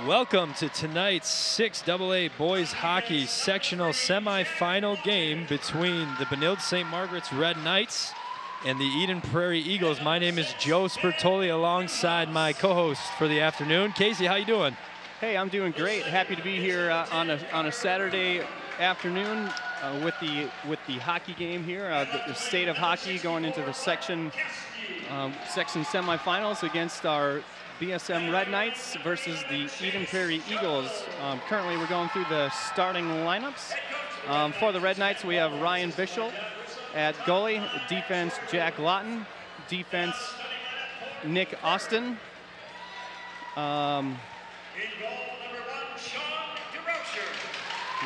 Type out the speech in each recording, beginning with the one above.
Welcome to tonight's 6AA boys hockey sectional semifinal game between the Benilde-St. Margaret's Red Knights and the Eden Prairie Eagles. My name is Joe Spertoli alongside my co-host for the afternoon. Casey, how you doing? Hey, I'm doing great. Happy to be here on a Saturday afternoon with the hockey game here. The state of hockey going into the section semifinals against our BSM Red Knights versus the Eden Prairie Eagles. Currently, we're going through the starting lineups. For the Red Knights, we have Ryan Bischel at goalie, defense Jack Lawton, defense Nick Austin.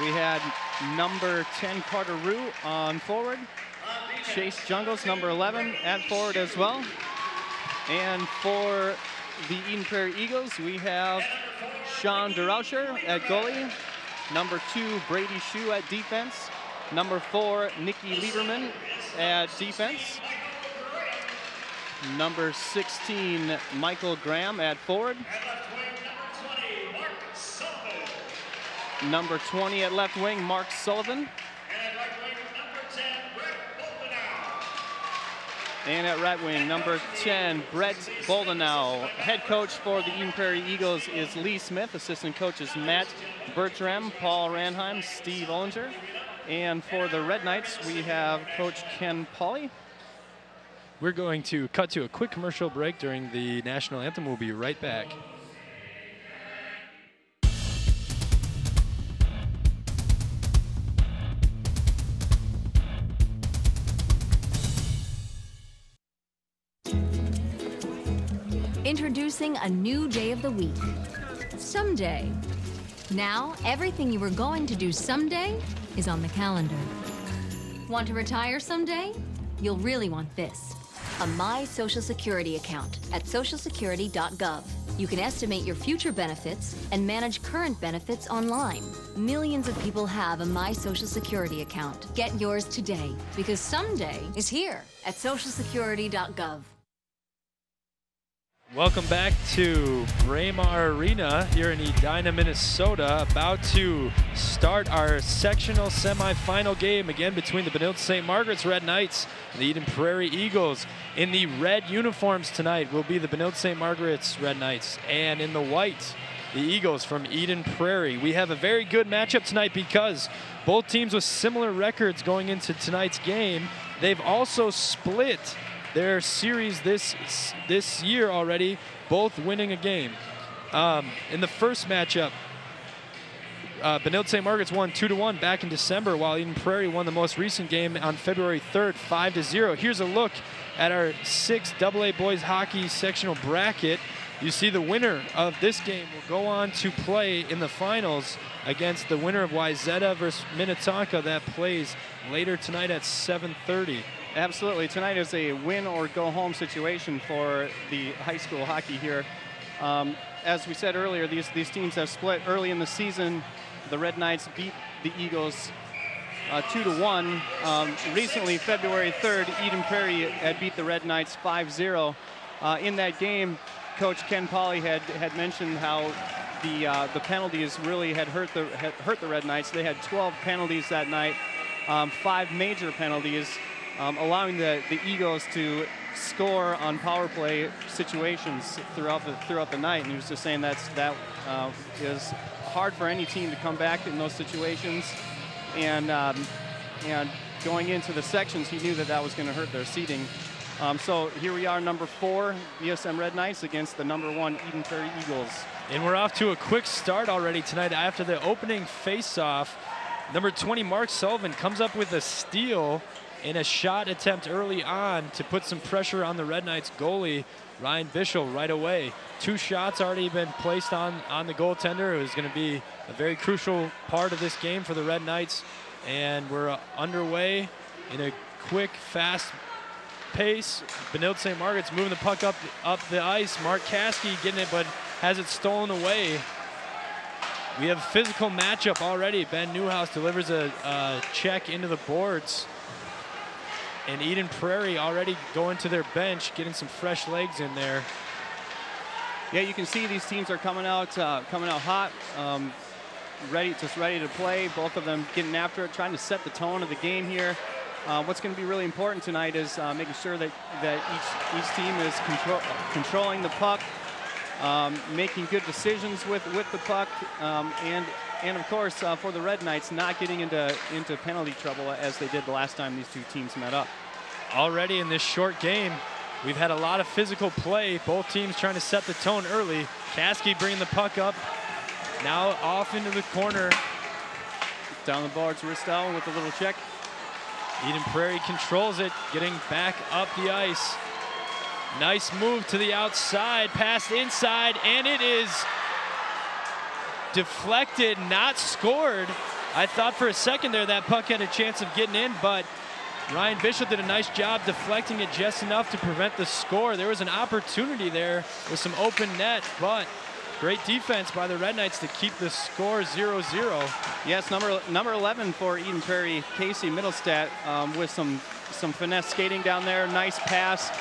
We had number 10 Carter Rue on forward, Chase Jungles, number 11, at forward as well. And for the Eden Prairie Eagles, we have Sean DeRousher at goalie, number 2 Brady Shue at defense, number 4 Nikki Lieberman at defense, number 16 Michael Graham at forward, number 20 at left wing Mark Sullivan, and at right wing, number 10, Brett Boldenau. Head coach for the Eden Prairie Eagles is Lee Smith. Assistant coaches Matt Bertram, Paul Ranheim, Steve Ollinger. And for the Red Knights, we have Coach Ken Pauley. We're going to cut to a quick commercial break during the national anthem. We'll be right back. Introducing a new day of the week, someday. Now, everything you were going to do someday is on the calendar. Want to retire someday? You'll really want this. A My Social Security account at socialsecurity.gov. You can estimate your future benefits and manage current benefits online. Millions of people have a My Social Security account. Get yours today, because someday is here at socialsecurity.gov. Welcome back to Braemar Arena here in Edina, Minnesota. About to start our sectional semifinal game again between the Benilde-St. Margaret's Red Knights and the Eden Prairie Eagles. In the red uniforms tonight will be the Benilde-St. Margaret's Red Knights, and in the white, the Eagles from Eden Prairie. We have a very good matchup tonight because both teams with similar records going into tonight's game. They've also split their series this year already, both winning a game. In the first matchup, Benilde-St. Margaret's won 2-1 back in December, while Eden Prairie won the most recent game on February 3rd, 5-0. Here's a look at our 6AA boys hockey sectional bracket. You see the winner of this game will go on to play in the finals against the winner of Wayzata versus Minnetonka. That plays later tonight at 7:30. Absolutely. Tonight is a win or go home situation for the high school hockey here. As we said earlier, these teams have split early in the season. The Red Knights beat the Eagles 2-1. Recently, February 3rd, Eden Prairie had beat the Red Knights 5-0. In that game, Coach Ken Pauley had mentioned how the penalties really had hurt the Red Knights. They had 12 penalties that night, 5 major penalties, allowing the Eagles to score on power play situations throughout the night. And he was just saying that is hard for any team to come back in those situations. And going into the sections, he knew that was going to hurt their seeding. So here we are, number 4, BSM Red Knights against the number 1 Eden Prairie Eagles. And we're off to a quick start already tonight after the opening face-off. Number 20, Mark Sullivan, comes up with a steal in a shot attempt early on to put some pressure on the Red Knights goalie, Ryan Bischel, right away. 2 shots already been placed on the goaltender. It was going to be a very crucial part of this game for the Red Knights. And we're underway in a quick, fast pace. Benilde-St. Margaret's moving the puck up the ice. Mark Caskey getting it, but has it stolen away. We have a physical matchup already. Ben Newhouse delivers a check into the boards. And Eden Prairie already going to their bench, getting some fresh legs in there. Yeah, you can see these teams are coming out hot, ready to play. Both of them getting after it, trying to set the tone of the game here. What's going to be really important tonight is making sure that each team is controlling the puck, making good decisions with the puck, and of course for the Red Knights not getting into penalty trouble as they did the last time these two teams met up. Already in this short game, we've had a lot of physical play. Both teams trying to set the tone early. Kasky bringing the puck up. Now off into the corner. Down the boards, Ristel with a little check. Eden Prairie controls it, getting back up the ice. Nice move to the outside, passed inside, and it is deflected, not scored. I thought for a second there that puck had a chance of getting in, but Ryan Bishop did a nice job deflecting it just enough to prevent the score. There was an opportunity there with some open net, but great defense by the Red Knights to keep the score 0-0. Yes, number 11 for Eden Prairie, Casey Middlestat, with some finesse skating down there. Nice pass.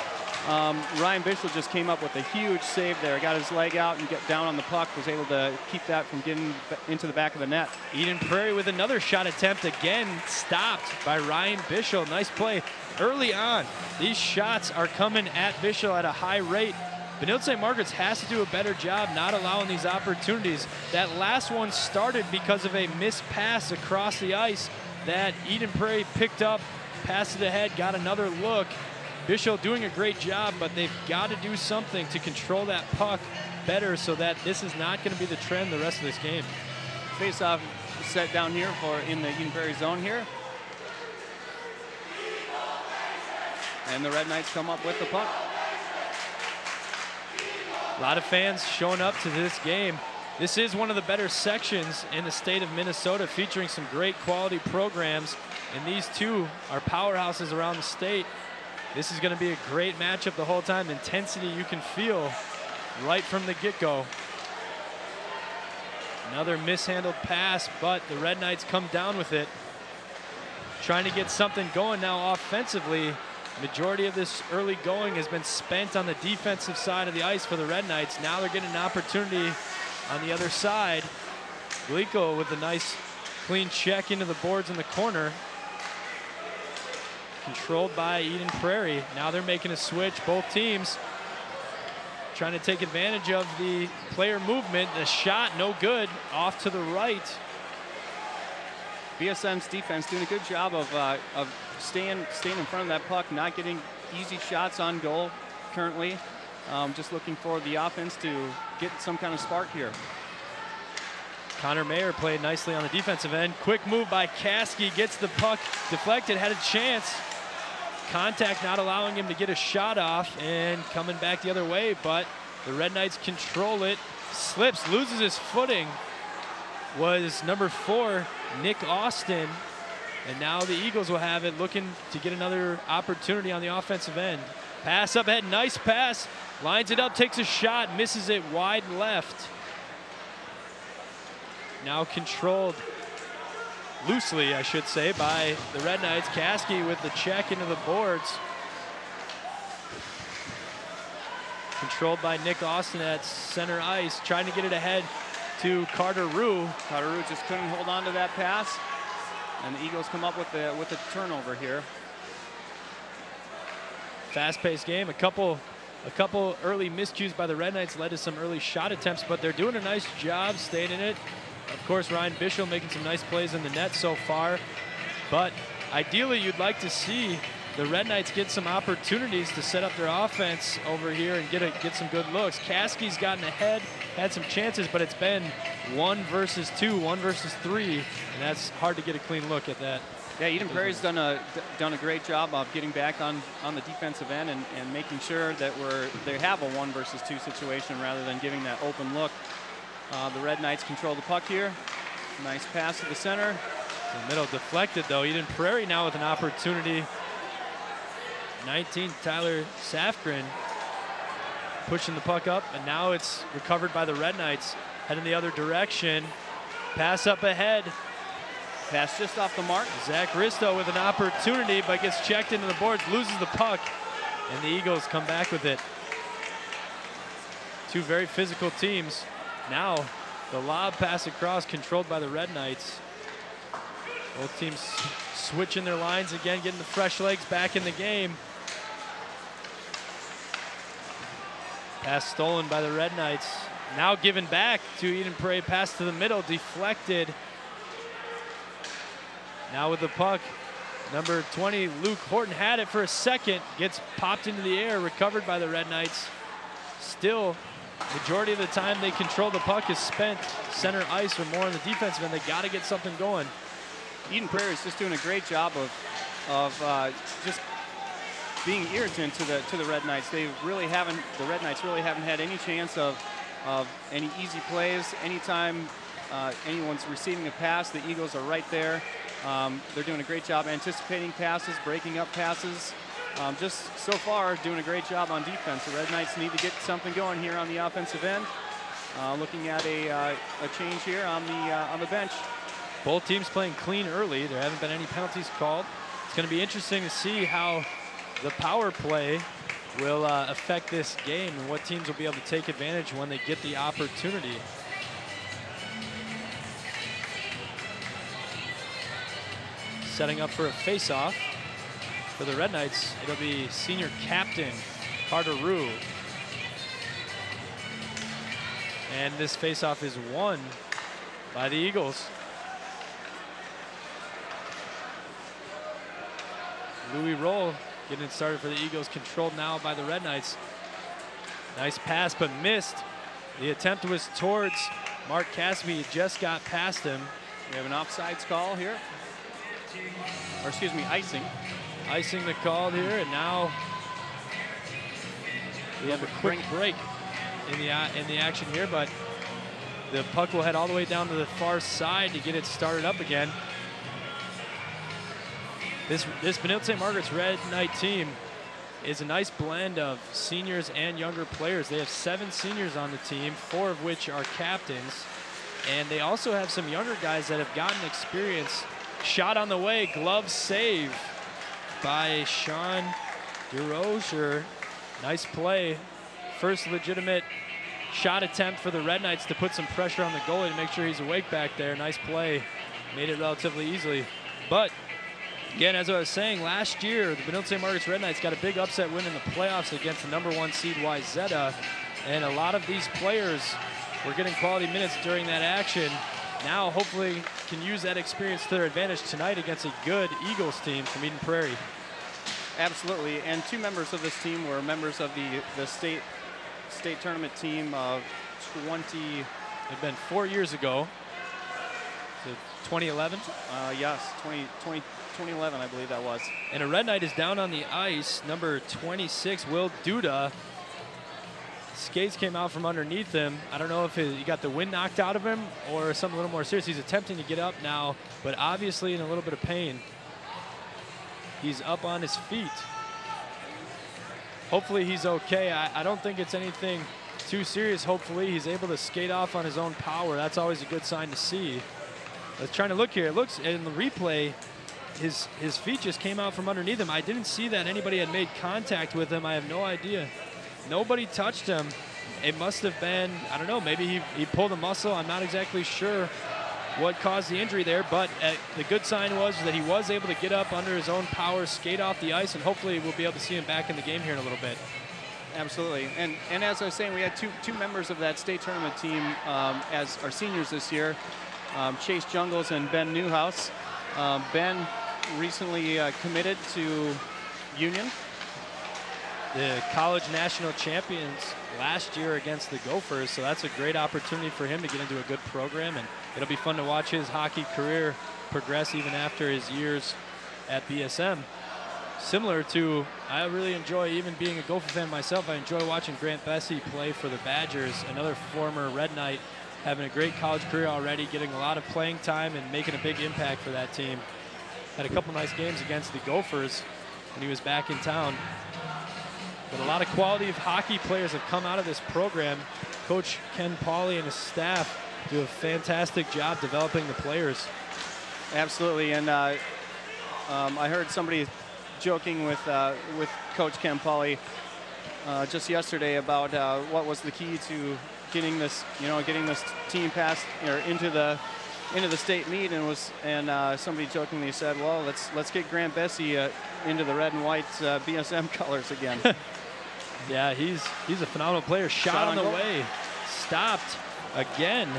Ryan Bishop just came up with a huge save there. Got his leg out and get down on the puck. Was able to keep that from getting into the back of the net. Eden Prairie with another shot attempt, again stopped by Ryan Bishop. Nice play early on. These shots are coming at Bishop at a high rate. Benilde-St. Margaret's has to do a better job not allowing these opportunities. That last one started because of a missed pass across the ice that Eden Prairie picked up, passed it ahead, got another look. Bishop doing a great job, but they've got to do something to control that puck better so that this is not going to be the trend the rest of this game. Face-off set down here in the Eden Prairie zone here. And the Red Knights come up with the puck. A lot of fans showing up to this game. This is one of the better sections in the state of Minnesota, featuring some great quality programs, and these two are powerhouses around the state. This is going to be a great matchup the whole time. Intensity you can feel right from the get-go. Another mishandled pass, but the Red Knights come down with it. Trying to get something going now offensively. Majority of this early going has been spent on the defensive side of the ice for the Red Knights. Now they're getting an opportunity on the other side. Glico with a nice clean check into the boards in the corner. Controlled by Eden Prairie. Now they're making a switch, both teams trying to take advantage of the player movement. The shot, no good, off to the right. BSM's defense doing a good job of staying in front of that puck, not getting easy shots on goal currently. Just looking for the offense to get some kind of spark here. Connor Mayer played nicely on the defensive end. Quick move by Kasky, gets the puck deflected, had a chance. Contact not allowing him to get a shot off, and coming back the other way, but the Red Knights control it. Slips, loses his footing. Was number 4, Nick Austin. And now the Eagles will have it, looking to get another opportunity on the offensive end. Pass up ahead, nice pass. Lines it up, takes a shot, misses it wide left. Now controlled loosely, I should say, by the Red Knights. Kasky with the check into the boards. Controlled by Nick Austin at center ice, trying to get it ahead to Carter Rue. Carter Rue just couldn't hold on to that pass, and the Eagles come up with a turnover here. Fast-paced game. A couple early miscues by the Red Knights led to some early shot attempts, but they're doing a nice job staying in it. Of course, Ryan Bishop making some nice plays in the net so far, but ideally you'd like to see the Red Knights get some opportunities to set up their offense over here and get some good looks. Kasky's gotten ahead, had some chances, but it's been 1 versus 2, 1 versus 3, and that's hard to get a clean look at that. Yeah, Eden Prairie's done a great job of getting back on the defensive end and making sure that they have a 1 versus 2 situation rather than giving that open look. The Red Knights control the puck here. Nice pass to the center. The middle deflected though. Eden Prairie now with an opportunity. 19th Tyler Safgren pushing the puck up, and now it's recovered by the Red Knights. Heading the other direction. Pass up ahead. Pass just off the mark. Zach Risto with an opportunity, but gets checked into the boards, loses the puck, and the Eagles come back with it. Two very physical teams. Now the lob pass across, controlled by the Red Knights. Both teams switching their lines again, getting the fresh legs back in the game. Pass stolen by the Red Knights. Now given back to Eden Prairie, pass to the middle, deflected. Now with the puck, number 20, Luke Horton had it for a second, gets popped into the air, recovered by the Red Knights. Still, majority of the time they control the puck is spent center ice or more on the defensive end. They got to get something going. Eden Prairie is just doing a great job of just being irritant to the Red Knights. The Red Knights really haven't had any chance of any easy plays. Anytime anyone's receiving a pass, the Eagles are right there. They're doing a great job anticipating passes, breaking up passes. Just so far, doing a great job on defense. The Red Knights need to get something going here on the offensive end. Looking at a change here on the bench. Both teams playing clean early. There haven't been any penalties called. It's going to be interesting to see how the power play will affect this game and what teams will be able to take advantage when they get the opportunity. Setting up for a face-off for the Red Knights. It'll be senior captain Carter Rue. And this face-off is won by the Eagles. Louis Roll getting it started for the Eagles, controlled now by the Red Knights. Nice pass, but missed. The attempt was towards Mark Casby. He just got past him. We have an offsides call here. Or excuse me, icing. Icing the call here, and now we have a quick break in the action here, but the puck will head all the way down to the far side to get it started up again. This Benilde-St. Margaret's Red Knight team is a nice blend of seniors and younger players. They have 7 seniors on the team, 4 of which are captains, and they also have some younger guys that have gotten experience. Shot on the way, glove save by Sean DeRocher. Nice play. First legitimate shot attempt for the Red Knights to put some pressure on the goalie to make sure he's awake back there. Nice play. Made it relatively easily. But again, as I was saying, last year, the Benilde-St. Margaret's Red Knights got a big upset win in the playoffs against the #1 seed Wayzata. And a lot of these players were getting quality minutes during that action. Now, hopefully, can use that experience to their advantage tonight against a good Eagles team from Eden Prairie. Absolutely, and 2 members of this team were members of the state tournament team of 20. It'd been 4 years ago. So 2011? Yes, 2011, I believe that was. And a Red Knight is down on the ice. Number 26, Will Duda. Skates came out from underneath him. I don't know if he got the wind knocked out of him or something a little more serious. He's attempting to get up now, but obviously in a little bit of pain. He's up on his feet. Hopefully he's okay. I don't think it's anything too serious. Hopefully he's able to skate off on his own power. That's always a good sign to see. I was trying to look here. It looks in the replay, his feet just came out from underneath him. I didn't see that anybody had made contact with him. I have no idea. Nobody touched him. It must have been, I don't know, maybe he pulled a muscle. I'm not exactly sure what caused the injury there, but the good sign was that he was able to get up under his own power, skate off the ice, and hopefully we'll be able to see him back in the game here in a little bit. Absolutely, and as I was saying, we had two members of that state tournament team as our seniors this year, Chase Jungles and Ben Newhouse. Ben recently committed to Union. The college national champions last year against the Gophers, so that's a great opportunity for him to get into a good program, and it'll be fun to watch his hockey career progress even after his years at BSM. Similar to, I really enjoy, even being a Gopher fan myself, I enjoy watching Grant Bessie play for the Badgers, another former Red Knight, having a great college career already, getting a lot of playing time and making a big impact for that team. Had a couple nice games against the Gophers when he was back in town. But a lot of quality of hockey players have come out of this program. Coach Ken Pauley and his staff do a fantastic job developing the players. Absolutely, and I heard somebody joking with Coach Ken Pauley. just yesterday about what was the key to getting this, getting this team past or into the state meet, and somebody jokingly said, well, let's get Grant Bessie into the red and white BSM colors again. Yeah, he's a phenomenal player. Shot on the way, stopped again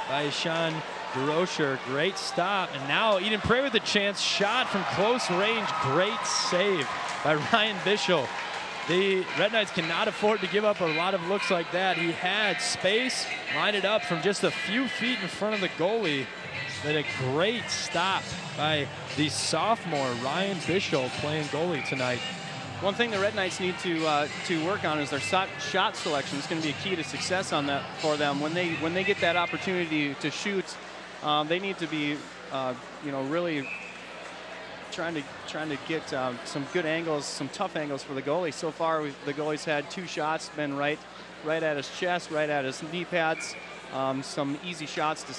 by Sean DeRocher. Great stop, and now Eden Prairie with a chance. Shot from close range. Great save by Ryan Bischel. The Red Knights cannot afford to give up a lot of looks like that. He had space, lined it up from just a few feet in front of the goalie. But a great stop by the sophomore Ryan Bischel playing goalie tonight. One thing the Red Knights need to work on is their shot selection. It's going to be a key to success on that for them. When they get that opportunity to shoot, they need to be, really trying to get some good angles, some tough angles for the goalie. So far, the goalie's had 2 shots, been right at his chest, right at his knee pads. Some easy shots to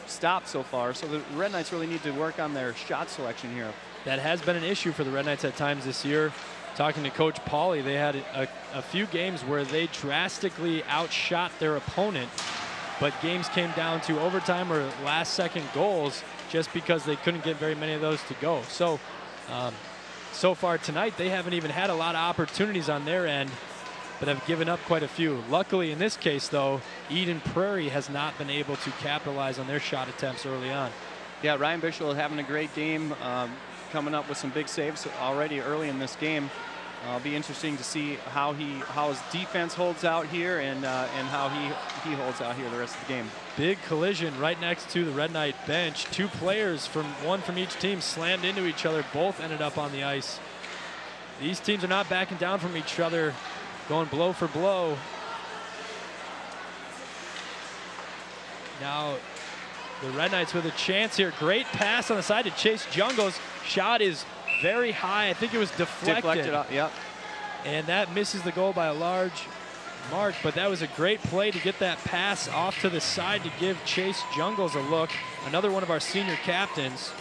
stop so far. So the Red Knights really need to work on their shot selection here. That has been an issue for the Red Knights at times this year. Talking to Coach Pauly, they had a few games where they drastically outshot their opponent, but games came down to overtime or last-second goals just because they couldn't get very many of those to go. So, so far tonight, they haven't even had a lot of opportunities on their end, but have given up quite a few. Luckily, in this case, though, Eden Prairie has not been able to capitalize on their shot attempts early on. Yeah, Ryan Bischel having a great game, coming up with some big saves already early in this game. It'll be interesting to see how his defense holds out here and how he holds out here the rest of the game. Big collision right next to the Red Knight bench. 2 players, one from each team, slammed into each other. Both ended up on the ice. These teams are not backing down from each other, going blow for blow. Now the Red Knights with a chance here. Great pass on the side to Chase Jungles. Shot is very high. I think it was deflected. Up, yep. And that misses the goal by a large mark, but that was a great play to get that pass off to the side to give Chase Jungles a look. Another one of our senior captains.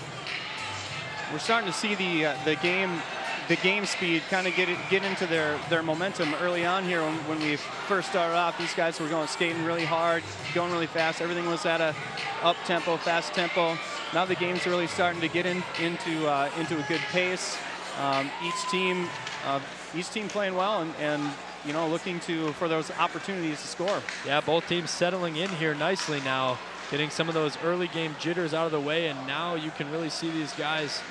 We're starting to see the game speed kind of get into their momentum early on here. When we first started off, these guys were skating really hard, going really fast. Everything was at a up tempo, fast tempo. Now the game's really starting to get into a good pace. Each team playing well and looking for those opportunities to score. Yeah, both teams settling in here nicely now, getting some of those early game jitters out of the way, and now you can really see these guys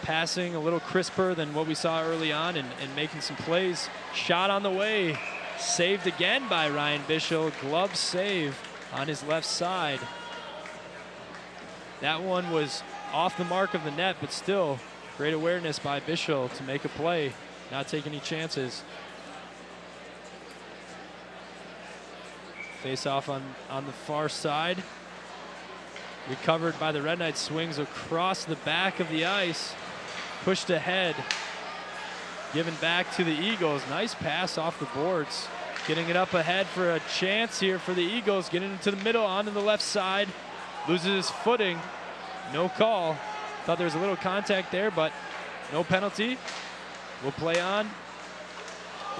passing a little crisper than what we saw early on and making some plays. Shot on the way, saved again by Ryan Bischel. Glove save on his left side. That one was off the mark of the net, but still great awareness by Bischel to make a play, not take any chances. Face off on the far side. Recovered by the Red Knights, swings across the back of the ice. Pushed ahead, given back to the Eagles. Nice pass off the boards. Getting it up ahead for a chance here for the Eagles. Getting into the middle, onto the left side. Loses his footing. No call. Thought there was a little contact there, but no penalty. We'll play on.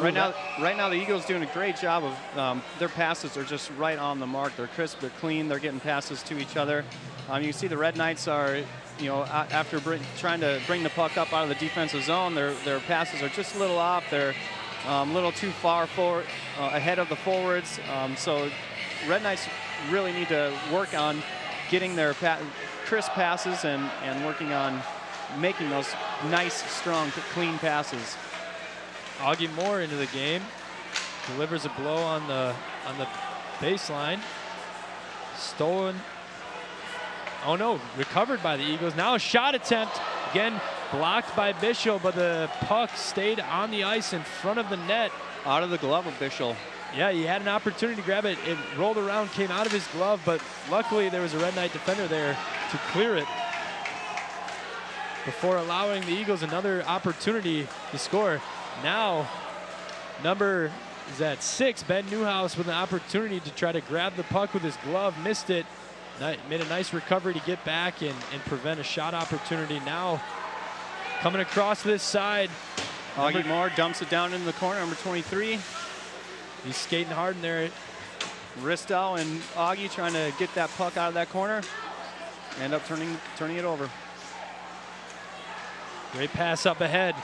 Right now the Eagles doing a great job of their passes are just right on the mark. They're crisp, they're clean, they're getting passes to each other. You see the Red Knights are, after trying to bring the puck up out of the defensive zone, their passes are just a little off. They're a little too far forward, ahead of the forwards. So Red Knights really need to work on getting their crisp passes and working on making those nice, strong, clean passes. Augie Moore into the game, delivers a blow on the baseline. Stolen. Oh no, recovered by the Eagles. Now a shot attempt, again blocked by Bischel, but the puck stayed on the ice in front of the net. Out of the glove of Bischel. Yeah, he had an opportunity to grab it. It rolled around, came out of his glove, but luckily there was a Red Knight defender there to clear it before allowing the Eagles another opportunity to score. Now, number 6, Ben Newhouse, with an opportunity to try to grab the puck with his glove, missed it. Made a nice recovery to get back and prevent a shot opportunity. Now, coming across this side, Augie Moore dumps it down in the corner, number 23. He's skating hard in there. Ristow and Augie trying to get that puck out of that corner. End up turning it over. Great pass up ahead.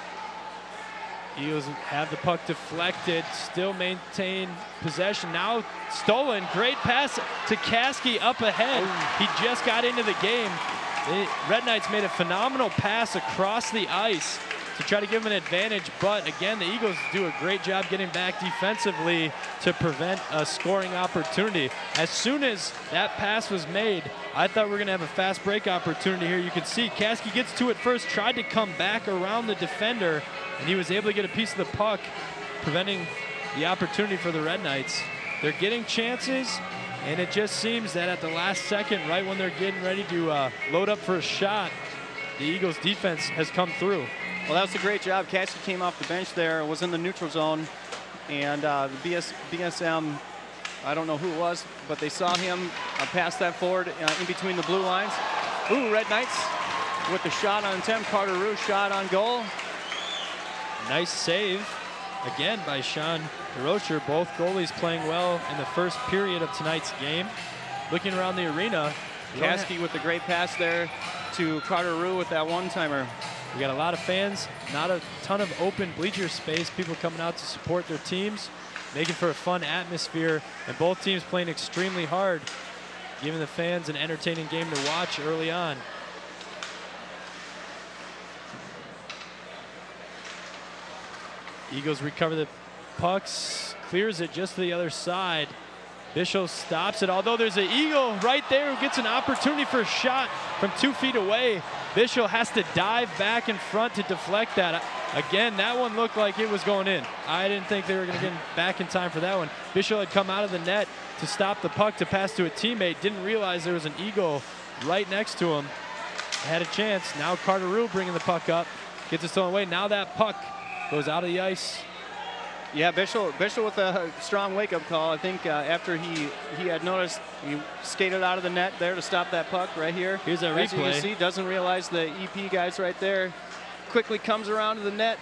Eagles have the puck deflected, still maintain possession. Now stolen, great pass to Kasky up ahead. He just got into the game. The Red Knights made a phenomenal pass across the ice to try to give them an advantage, but again, the Eagles do a great job getting back defensively to prevent a scoring opportunity. As soon as that pass was made, I thought we were gonna have a fast break opportunity here. You can see Kasky gets to it first, tried to come back around the defender, and he was able to get a piece of the puck, preventing the opportunity for the Red Knights. They're getting chances, and it just seems that at the last second, right when they're getting ready to load up for a shot, the Eagles defense has come through. Well, that was a great job. Kasky came off the bench there, was in the neutral zone, and the BSM, I don't know who it was, but they saw him pass that forward in between the blue lines. Ooh, Red Knights with the shot on attempt. Carter Roux shot on goal. Nice save, again, by Sean DeRocher. Both goalies playing well in the first period of tonight's game. Looking around the arena. Kasky with the great pass there to Carter Roux with that one-timer. We got a lot of fans, not a ton of open bleacher space, people coming out to support their teams, making for a fun atmosphere, and both teams playing extremely hard, giving the fans an entertaining game to watch early on. Eagles recover the pucks, clears it just to the other side. Bishop stops it, although there's an Eagle right there who gets an opportunity for a shot from 2 feet away. Bishop has to dive back in front to deflect that. Again, that one looked like it was going in. I didn't think they were going to get back in time for that one. Bishop had come out of the net to stop the puck to pass to a teammate. Didn't realize there was an Eagle right next to him. Had a chance. Now Carter Roux bringing the puck up. Gets it stolen away. Now that puck goes out of the ice. Yeah, Bishop with a strong wake-up call. I think after he had noticed, he skated out of the net there to stop that puck right here. Here's a replay. As you can see, doesn't realize the EP guy's right there. Quickly comes around to the net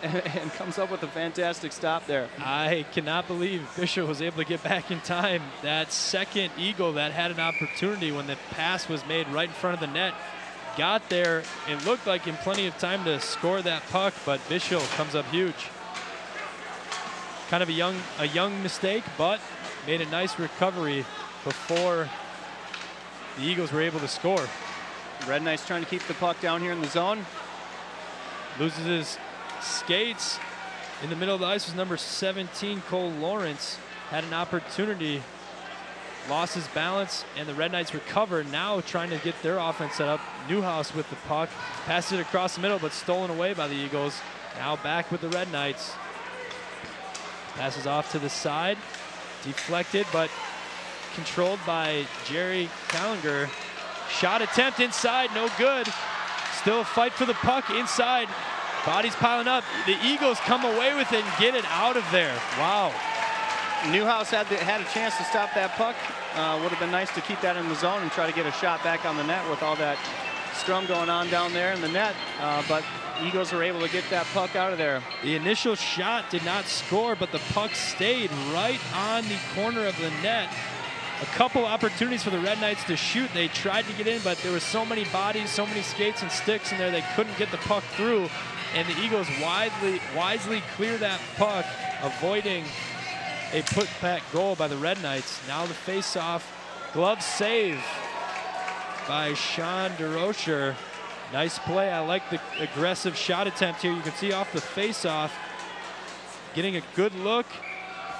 and comes up with a fantastic stop there. I cannot believe Bishop was able to get back in time. That second Eagle that had an opportunity when the pass was made right in front of the net got there. It looked like in plenty of time to score that puck, but Bishop comes up huge. Kind of a young mistake, but made a nice recovery before the Eagles were able to score. Red Knights trying to keep the puck down here in the zone. Loses his skates. In the middle of the ice was number 17, Cole Lawrence. Had an opportunity, lost his balance, and the Red Knights recover. Now trying to get their offense set up. Newhouse with the puck. Passed it across the middle, but stolen away by the Eagles. Now back with the Red Knights. Passes off to the side, deflected, but controlled by Jerry Callinger. Shot attempt inside, no good. Still a fight for the puck inside. Bodies piling up. The Eagles come away with it and get it out of there. Wow. Newhouse had a chance to stop that puck. Would have been nice to keep that in the zone and try to get a shot back on the net with all that scrum going on down there in the net, but Eagles were able to get that puck out of there. The initial shot did not score, but the puck stayed right on the corner of the net. A couple opportunities for the Red Knights to shoot. They tried to get in, but there were so many bodies, so many skates and sticks in there, they couldn't get the puck through. And the Eagles wisely clear that puck, avoiding a put-back goal by the Red Knights. Now the face-off, glove save by Sean DeRocher. Nice play. I like the aggressive shot attempt here. You can see off the face-off, getting a good look.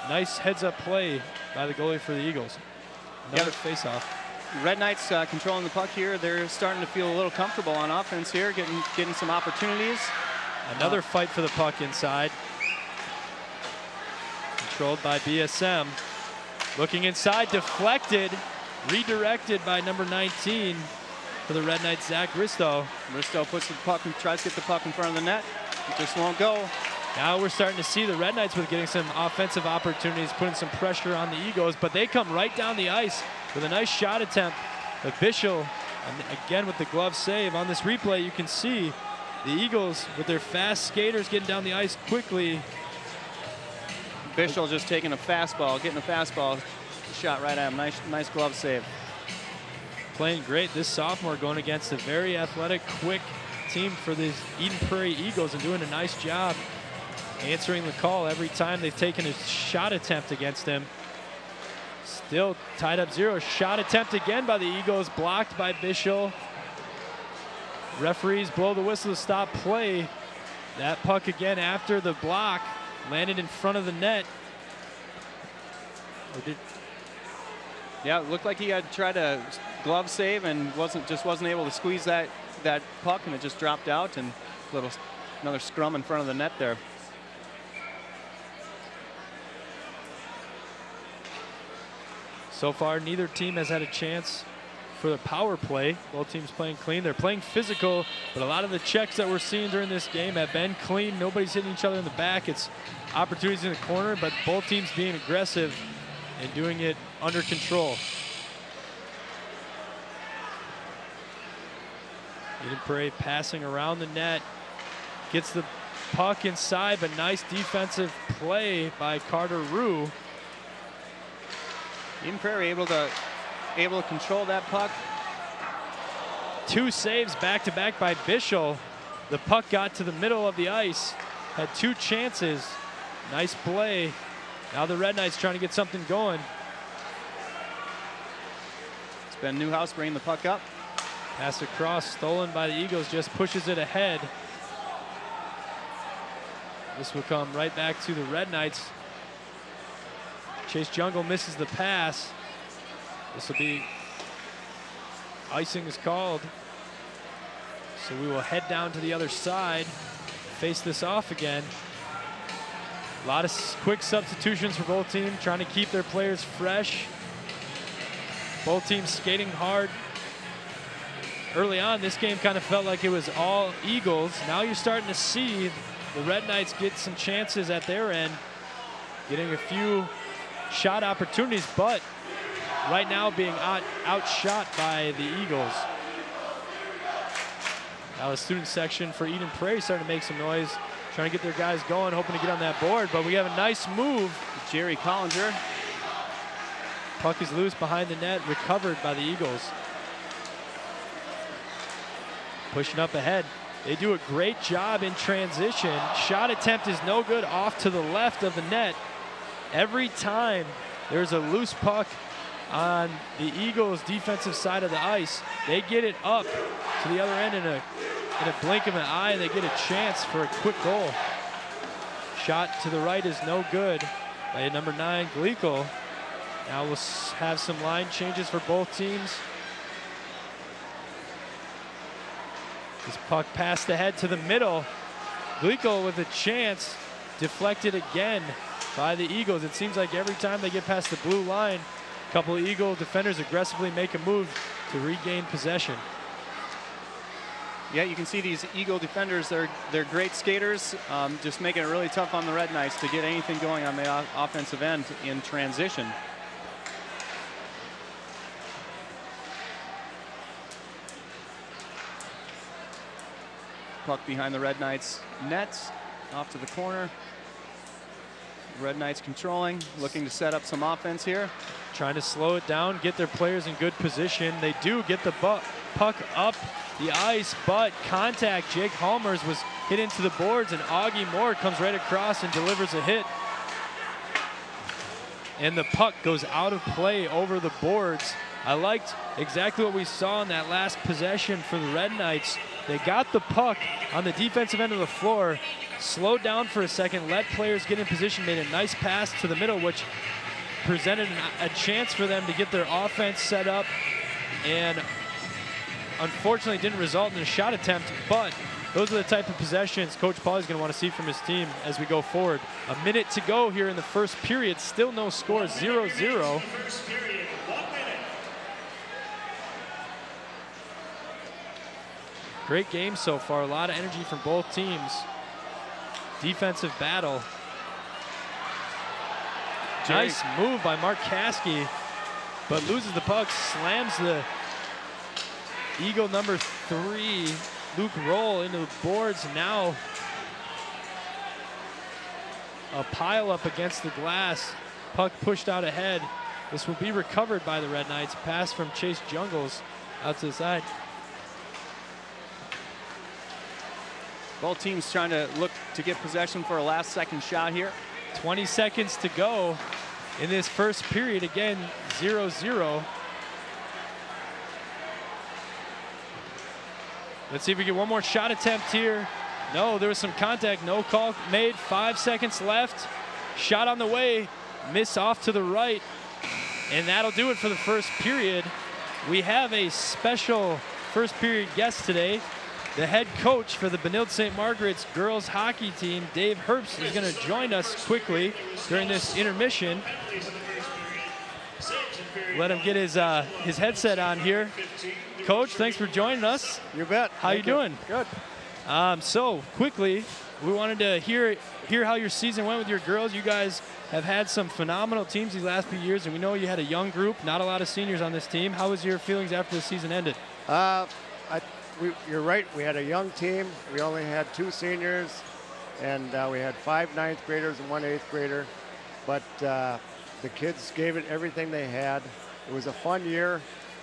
Nice heads-up play by the goalie for the Eagles. Another face-off. Red Knights controlling the puck here. They're starting to feel a little comfortable on offense here, getting some opportunities. Another fight for the puck inside. Controlled by BSM. Looking inside, deflected, redirected by number 19 for the Red Knights, Zach Ristow. Ristow puts the puck and tries to get the puck in front of the net. It just won't go. Now we're starting to see the Red Knights with getting some offensive opportunities, putting some pressure on the Eagles, but they come right down the ice with a nice shot attempt. But Bishop, and again with the glove save. On this replay, you can see the Eagles, with their fast skaters getting down the ice quickly. Bischel just taking a fastball, getting a fastball shot right at him. Nice glove save. Playing great. This sophomore going against a very athletic, quick team for the Eden Prairie Eagles and doing a nice job answering the call every time they've taken a shot attempt against him. Still tied up 0. Shot attempt again by the Eagles, blocked by Bischel. Referees blow the whistle to stop play. That puck again after the block landed in front of the net. Yeah, it looked like he had tried to glove save and wasn't able to squeeze that puck, and it just dropped out, and another scrum in front of the net there. So far, neither team has had a chance for the power play. Both teams playing clean. They're playing physical, but a lot of the checks that we're seeing during this game have been clean. Nobody's hitting each other in the back. It's opportunities in the corner, but both teams being aggressive and doing it under control. Eden Prairie passing around the net. Gets the puck inside, but nice defensive play by Carter Rue. Eden Prairie able to control that puck. 2 saves back-to-back by Bischel. The puck got to the middle of the ice, had 2 chances. Nice play. Now the Red Knights trying to get something going. It's Ben Newhouse bringing the puck up. Pass across, stolen by the Eagles, just pushes it ahead. This will come right back to the Red Knights. Chase Jungle misses the pass. This will be, icing is called. So we will head down to the other side, face this off again. A lot of quick substitutions for both teams, trying to keep their players fresh. Both teams skating hard. Early on, this game kind of felt like it was all Eagles. Now you're starting to see the Red Knights get some chances at their end, getting a few shot opportunities, but right now being outshot by the Eagles. Now the student section for Eden Prairie starting to make some noise, trying to get their guys going, hoping to get on that board, but we have a nice move. Jerry Collinger. Puck is loose behind the net, recovered by the Eagles. Pushing up ahead. They do a great job in transition. Shot attempt is no good, off to the left of the net. Every time there's a loose puck on the Eagles' defensive side of the ice, they get it up to the other end in a blink of an eye, and they get a chance for a quick goal. Shot to the right is no good by number 9, Gleekel. Now we'll have some line changes for both teams. This puck passed ahead to the middle. Gleekel with a chance, deflected again by the Eagles. It seems like every time they get past the blue line, a couple of Eagle defenders aggressively make a move to regain possession. Yeah, you can see these Eagle defenders, they're great skaters, just making it really tough on the Red Knights to get anything going on the offensive end in transition. Puck behind the Red Knights nets, off to the corner. Red Knights controlling, looking to set up some offense here. Trying to slow it down, get their players in good position. They do get the puck up the ice, but contact. Jake Halmers was hit into the boards, and Augie Moore comes right across and delivers a hit. And the puck goes out of play over the boards. I liked exactly what we saw in that last possession for the Red Knights. They got the puck on the defensive end of the floor, slowed down for a second, let players get in position, made a nice pass to the middle, which presented a chance for them to get their offense set up, and unfortunately didn't result in a shot attempt, but those are the type of possessions Coach Paul is going to want to see from his team as we go forward. A minute to go here in the first period, still no score, 0-0. Great game so far, a lot of energy from both teams. Defensive battle. Nice move by Mark Caskey, but loses the puck, slams the Eagle number 3 Luke roll into the boards. Now a pile up against the glass. Puck pushed out ahead. This will be recovered by the Red Knights. Pass from Chase Jungles out to the side. Both teams trying to look to get possession for a last second shot here. 20 seconds to go in this first period. Again, 0-0. Let's see if we get one more shot attempt here. No, there was some contact. No call made. 5 seconds left. Shot on the way. Miss off to the right. And that'll do it for the first period. We have a special first period guest today. The head coach for the Benilde-St. Margaret's girls hockey team, Dave Herbst, is going to join us quickly during this intermission. Let him get his headset on here. Coach, thanks for joining us. You bet. How you doing? Good. So quickly, we wanted to hear how your season went with your girls. You guys have had some phenomenal teams these last few years, and we know you had a young group, not a lot of seniors on this team. How was your feelings after the season ended? You're right. We had a young team. We only had 2 seniors, and we had 5 9th graders and 1 8th grader. But the kids gave it everything they had. It was a fun year.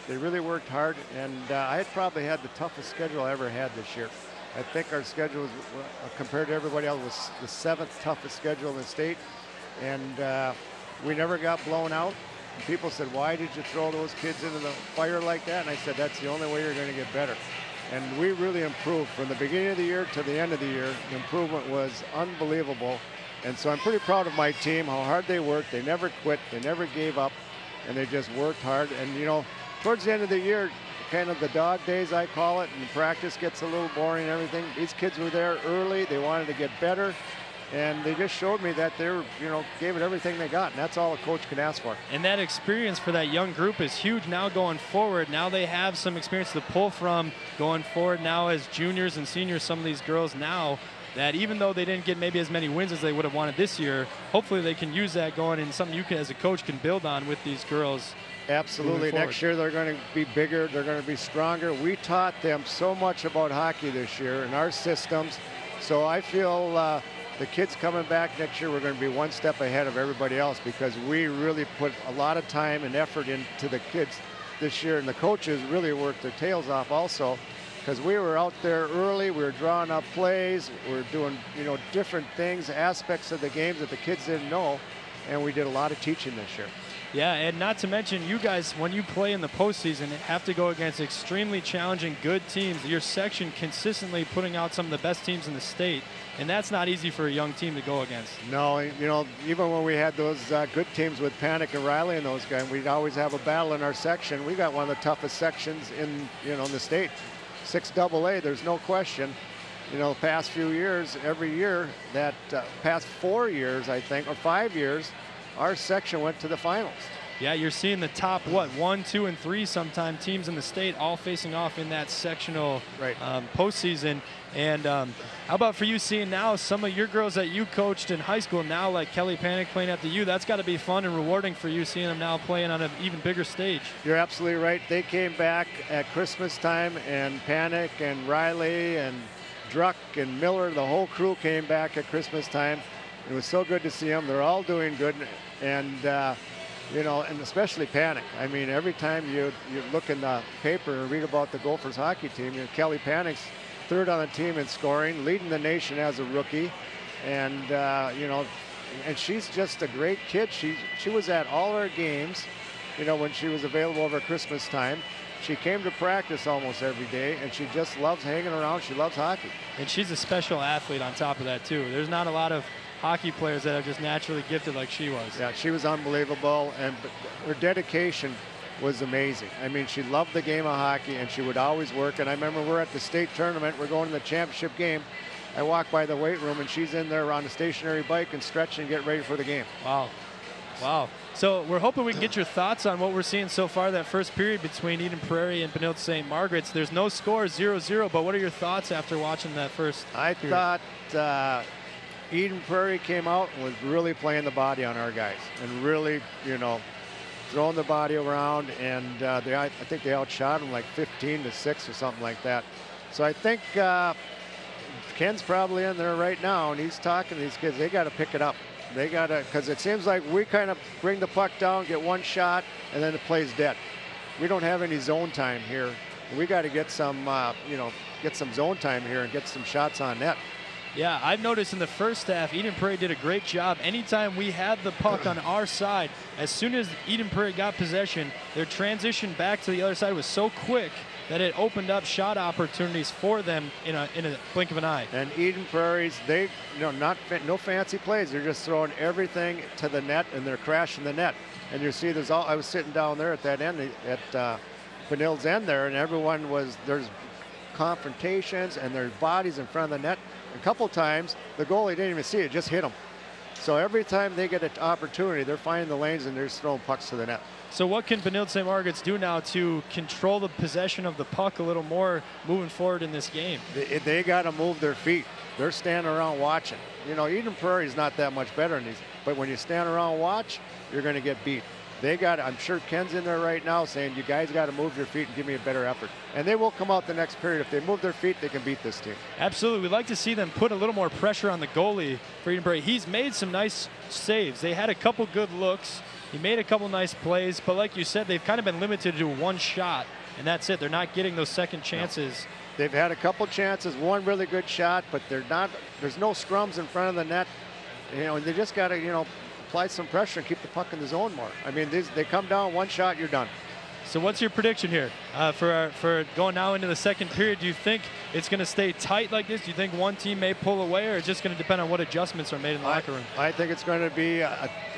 They really worked hard, and I had probably had the toughest schedule I ever had this year. I think our schedule, was, compared to everybody else, was the 7th toughest schedule in the state, and we never got blown out. And people said, "Why did you throw those kids into the fire like that?" And I said, "That's the only way you're going to get better." And we really improved from the beginning of the year to the end of the year. The improvement was unbelievable. And so I'm pretty proud of my team, how hard they worked. They never quit, they never gave up, and they just worked hard. And you know, towards the end of the year, kind of the dog days I call it, and practice gets a little boring and everything. These kids were there early, they wanted to get better, and they just showed me that they were, gave it everything they got, and that's all a coach can ask for. And that experience for that young group is huge now going forward. Now they have some experience to pull from going forward now as juniors and seniors, some of these girls now, that even though they didn't get maybe as many wins as they would have wanted this year, hopefully they can use that going in something you can, as a coach, can build on with these girls. Absolutely. Next year they're going to be bigger, they're going to be stronger. We taught them so much about hockey this year and our systems. So I feel the kids coming back next year, we're going to be one step ahead of everybody else, because we really put a lot of time and effort into the kids this year, and the coaches really worked their tails off also, because we were out there early, we were drawing up plays, we were doing different things, aspects of the games that the kids didn't know, and we did a lot of teaching this year. Yeah, and not to mention, you guys, when you play in the postseason, have to go against extremely challenging, good teams. Your section consistently putting out some of the best teams in the state, and that's not easy for a young team to go against. No, even when we had those good teams with Panic and Riley and those guys, we'd always have a battle in our section. We got one of the toughest sections in the state. 6AA, there's no question. The past few years, every year, that past 4 years, I think, or 5 years, our section went to the finals. Yeah, you're seeing the top, 1, 2, and 3 sometime teams in the state all facing off in that sectional postseason. And how about for you seeing now some of your girls that you coached in high school now, like Kelly Panic playing at the U? That's got to be fun and rewarding for you, seeing them now playing on an even bigger stage. You're absolutely right. They came back at Christmas time, and Panic and Riley and Druck and Miller, the whole crew came back at Christmas time. It was so good to see them. They're all doing good, and and especially Panic. I mean, every time you look in the paper and read about the Gophers hockey team, Kelly Panic's 3rd on the team in scoring, leading the nation as a rookie, and and she's just a great kid. She was at all our games, when she was available over Christmas time. She came to practice almost every day, and she just loves hanging around. She loves hockey. And she's a special athlete on top of that, too. There's not a lot of hockey players that are just naturally gifted like she was. Yeah, she was unbelievable, and her dedication was amazing. I mean, she loved the game of hockey, and she would always work. And I remember we're at the state tournament, we're going to the championship game. I walk by the weight room, and she's in there on a stationary bike and stretching and getting ready for the game. Wow. Wow. So we're hoping we can get your thoughts on what we're seeing so far that first period between Eden Prairie and Benilde-St. Margaret's. There's no score, 0-0, but what are your thoughts after watching that first period? I thought Eden Prairie came out and was really playing the body on our guys, and really, throwing the body around, and I think they outshot them like 15-6 or something like that. So I think Ken's probably in there right now, and he's talking to these kids. They got to pick it up. They got to, because it seems like we kind of bring the puck down, get one shot, and then the play's dead. We don't have any zone time here. We got to get some, get some zone time here and get some shots on net. Yeah, I've noticed in the first half, Eden Prairie did a great job. Anytime we had the puck on our side, as soon as Eden Prairie got possession, their transition back to the other side was so quick that it opened up shot opportunities for them in a blink of an eye. And Eden Prairie's, they, no fancy plays. They're just throwing everything to the net, and they're crashing the net. And you see, I was sitting down there at that end, at Benilde's end there, and everyone was, there's confrontations and there's bodies in front of the net. A couple times, the goalie didn't even see it, just hit them. So every time they get an opportunity, they're finding the lanes and they're just throwing pucks to the net. So what can Benilde-St. Margaret's do now to control the possession of the puck a little more moving forward in this game? They got to move their feet. They're standing around watching. Eden Prairie is not that much better than these, but when you stand around and watch, you're going to get beat. They got, I'm sure Ken's in there right now saying, you guys got to move your feet and give me a better effort. And they will come out the next period. If they move their feet, they can beat this team. Absolutely. We'd like to see them put a little more pressure on the goalie for Eden Prairie. He's made some nice saves. They had a couple good looks. He made a couple nice plays. But like you said, they've kind of been limited to one shot, and that's it. They're not getting those second chances. No. They've had a couple chances, one really good shot, but they're not, there's no scrums in front of the net. And they just got to, apply some pressure and keep the puck in the zone more. I mean, they come down, one shot, you're done. So what's your prediction here for going now into the second period? Do you think it's going to stay tight like this? Do you think one team may pull away, or it's just going to depend on what adjustments are made in the locker room? I think it's going to be,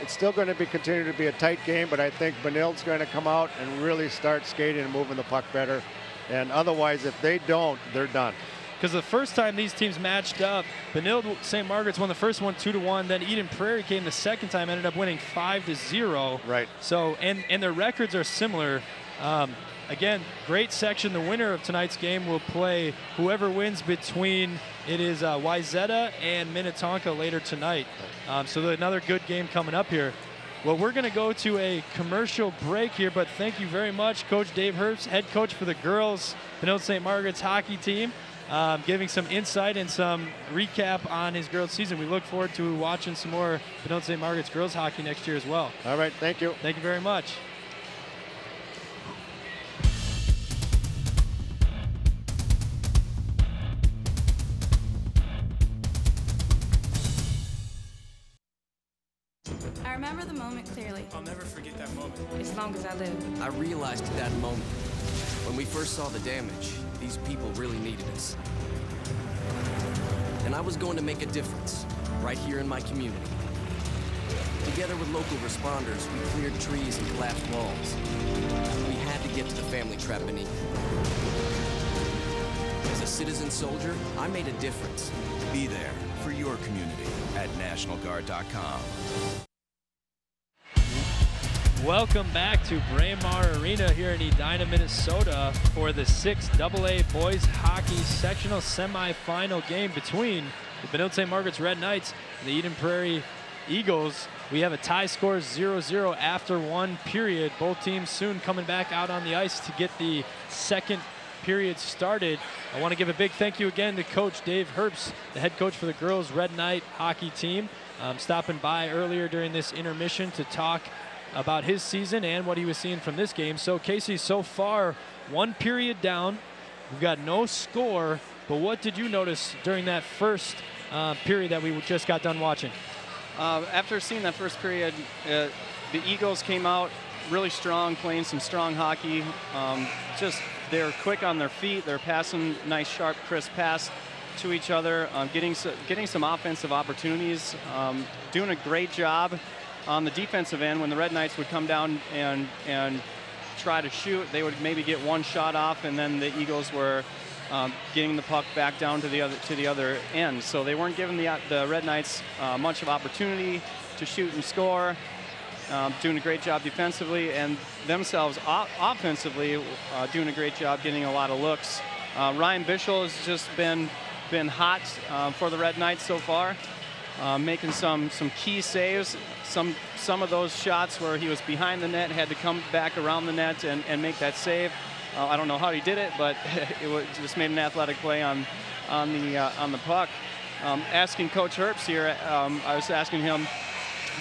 it's still going to be continue to be a tight game, but I think Benilde's going to come out and really start skating and moving the puck better. And otherwise, if they don't, they're done. Because the first time these teams matched up, Benilde-St. Margaret's won the first one 2-1. Then Eden Prairie came the second time, ended up winning 5-0. Right. So, and their records are similar. Again, great section. The winner of tonight's game will play whoever wins between, it is Wayzata and Minnetonka later tonight. So another good game coming up here. Well, we're going to go to a commercial break here, but thank you very much, Coach Dave Herbst, head coach for the girls Benilde-St. Margaret's hockey team. Giving some insight and some recap on his girls' season. We look forward to watching some more Benilde-St. Margaret's girls hockey next year as well. All right, thank you. Thank you very much. I remember the moment clearly. I'll never forget that moment. As long as I live. I realized at that moment, when we first saw the damage, these people really needed us. And I was going to make a difference, right here in my community. Together with local responders, we cleared trees and collapsed walls. We had to get to the family trapped beneath. As a citizen soldier, I made a difference. Be there for your community at NationalGuard.com. Welcome back to Braemar Arena here in Edina, Minnesota for the 6th AA Boys Hockey Sectional Semifinal game between the Benilde-St. Margaret's Red Knights and the Eden Prairie Eagles. We have a tie score 0-0 after one period. Both teams soon coming back out on the ice to get the second period started. I want to give a big thank you again to Coach Dave Herbst, the head coach for the girls Red Knight hockey team, stopping by earlier during this intermission to talk about his season and what he was seeing from this game. So Casey, so far one period down, we've got no score, but what did you notice during that first period that we just got done watching? After seeing that first period, the Eagles came out really strong, playing some strong hockey. They're quick on their feet. They're passing nice, sharp, crisp pass to each other, getting some offensive opportunities, doing a great job on the defensive end. When the Red Knights would come down and try to shoot, they would maybe get one shot off, and then the Eagles were getting the puck back down to the other end. So they weren't giving the Red Knights much of opportunity to shoot and score. Doing a great job defensively, and themselves offensively doing a great job getting a lot of looks. Ryan Bischel has just been hot for the Red Knights so far, making some key saves. Some of those shots where he was behind the net, had to come back around the net and make that save. I don't know how he did it, but it just made an athletic play on the puck. Asking Coach Herbst here, I was asking him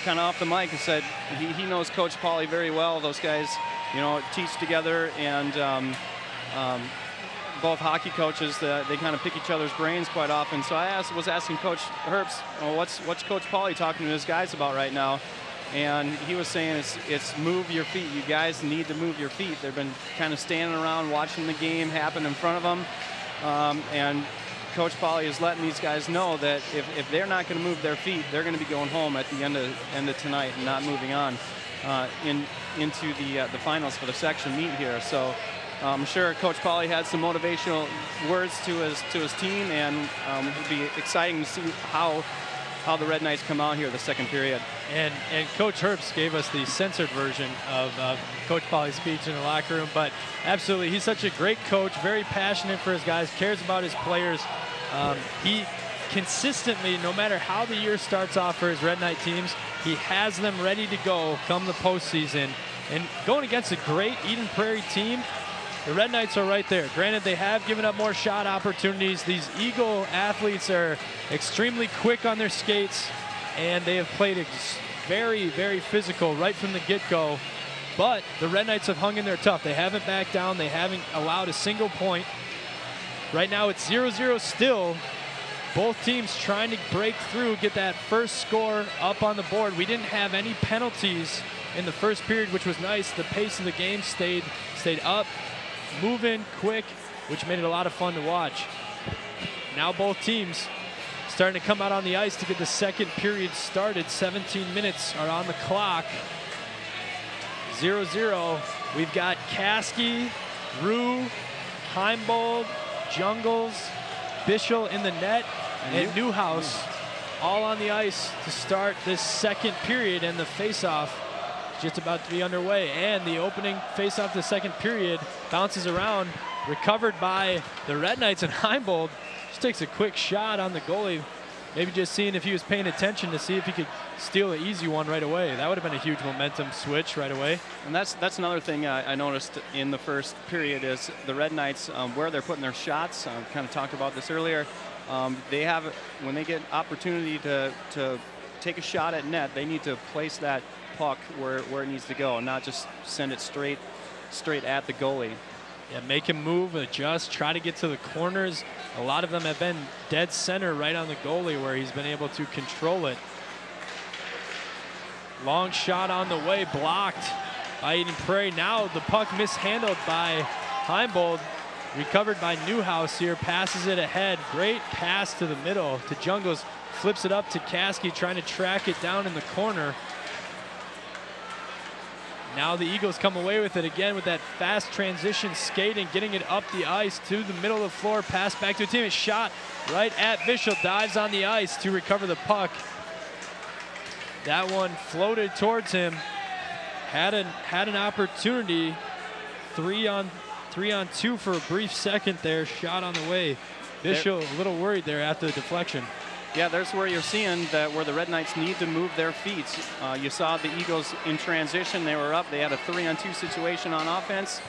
kind of off the mic and said he knows Coach Pauly very well. Those guys, you know, teach together, and both hockey coaches, they kind of pick each other's brains quite often. So I was asking Coach Herbst, well, what's Coach Pauly talking to his guys about right now? And he was saying it's move your feet. You guys need to move your feet. They've been kind of standing around watching the game happen in front of them. And Coach Pauly is letting these guys know that if they're not going to move their feet, they're going to be going home at the end of tonight and not moving on into the finals for the section meet here. So I'm sure Coach Pauly had some motivational words to his team, and it would be exciting to see how the Red Knights come out here the second period. And Coach Herbst gave us the censored version of Coach Pauly's speech in the locker room, but absolutely, he's such a great coach, very passionate for his guys, cares about his players. He consistently, no matter how the year starts off for his Red Knight teams, he has them ready to go come the postseason. And going against a great Eden Prairie team, the Red Knights are right there. Granted, they have given up more shot opportunities. These Eagle athletes are extremely quick on their skates, and they have played very, very physical right from the get-go. But the Red Knights have hung in there tough. They haven't backed down. They haven't allowed a single point. Right now it's 0-0 still. Both teams trying to break through, get that first score up on the board. We didn't have any penalties in the first period, which was nice. The pace of the game stayed up, moving quick, which made it a lot of fun to watch. Now both teams starting to come out on the ice to get the second period started. 17 minutes are on the clock. 0-0. We've got Kasky, Rue, Heimbold, Jungles, Bischel in the net, and Newhouse all on the ice to start this second period, and the face-off just about to be underway. And the opening face-off the second period bounces around, recovered by the Red Knights, and Heimbold just takes a quick shot on the goalie, maybe just seeing if he was paying attention to see if he could steal an easy one right away. That would have been a huge momentum switch right away. And that's another thing I noticed in the first period is the Red Knights, where they're putting their shots. Kind of talked about this earlier. They have, when they get opportunity to take a shot at net, they need to place that puck where it needs to go and not just send it straight at the goalie. Yeah, make him move, adjust, try to get to the corners. A lot of them have been dead center right on the goalie where he's been able to control it. Long shot on the way, blocked by Eden Prairie. Now the puck mishandled by Heimbold, recovered by Newhouse here, passes it ahead. Great pass to the middle to Jungles, flips it up to Kasky, trying to track it down in the corner. Now the Eagles come away with it again with that fast transition skating, getting it up the ice to the middle of the floor, pass back to a teammate, shot right at Bischel, dives on the ice to recover the puck. That one floated towards him, had an opportunity, 3-on-2 for a brief second there, shot on the way. Bischel a little worried there after the deflection. Yeah, there's where you're seeing that where the Red Knights need to move their feet. You saw the Eagles in transition. They were up. They had a 3-on-2 situation on offense.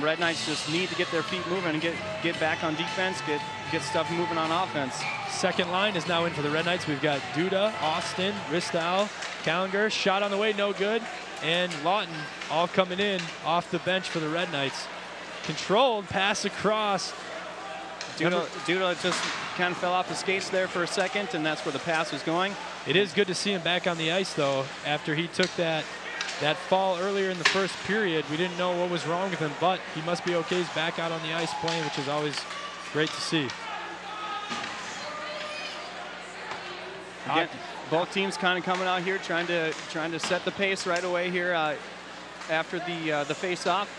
Red Knights just need to get their feet moving and get back on defense, get stuff moving on offense. Second line is now in for the Red Knights. We've got Duda, Austin, Ristow, Callinger, shot on the way, no good, and Lawton all coming in off the bench for the Red Knights. Controlled pass across. Duda just kind of fell off the skates there for a second, and that's where the pass was going. It is good to see him back on the ice, though, after he took that fall earlier in the first period. We didn't know what was wrong with him, but he must be okay. He's back out on the ice playing, which is always great to see. Again, both teams kind of coming out here trying to set the pace right away here after the face-off.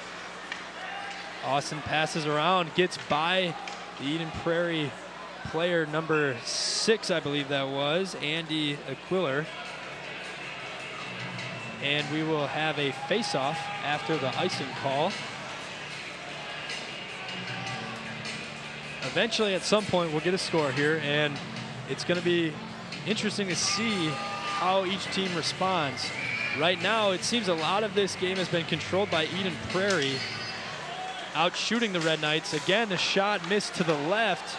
Austin passes around, gets by the Eden Prairie player number 6, I believe that was, Andy Aquiller. And we will have a face-off after the icing call. Eventually, at some point, we'll get a score here, and it's going to be interesting to see how each team responds. Right now, it seems a lot of this game has been controlled by Eden Prairie. out shooting the Red Knights. Again, the shot missed to the left.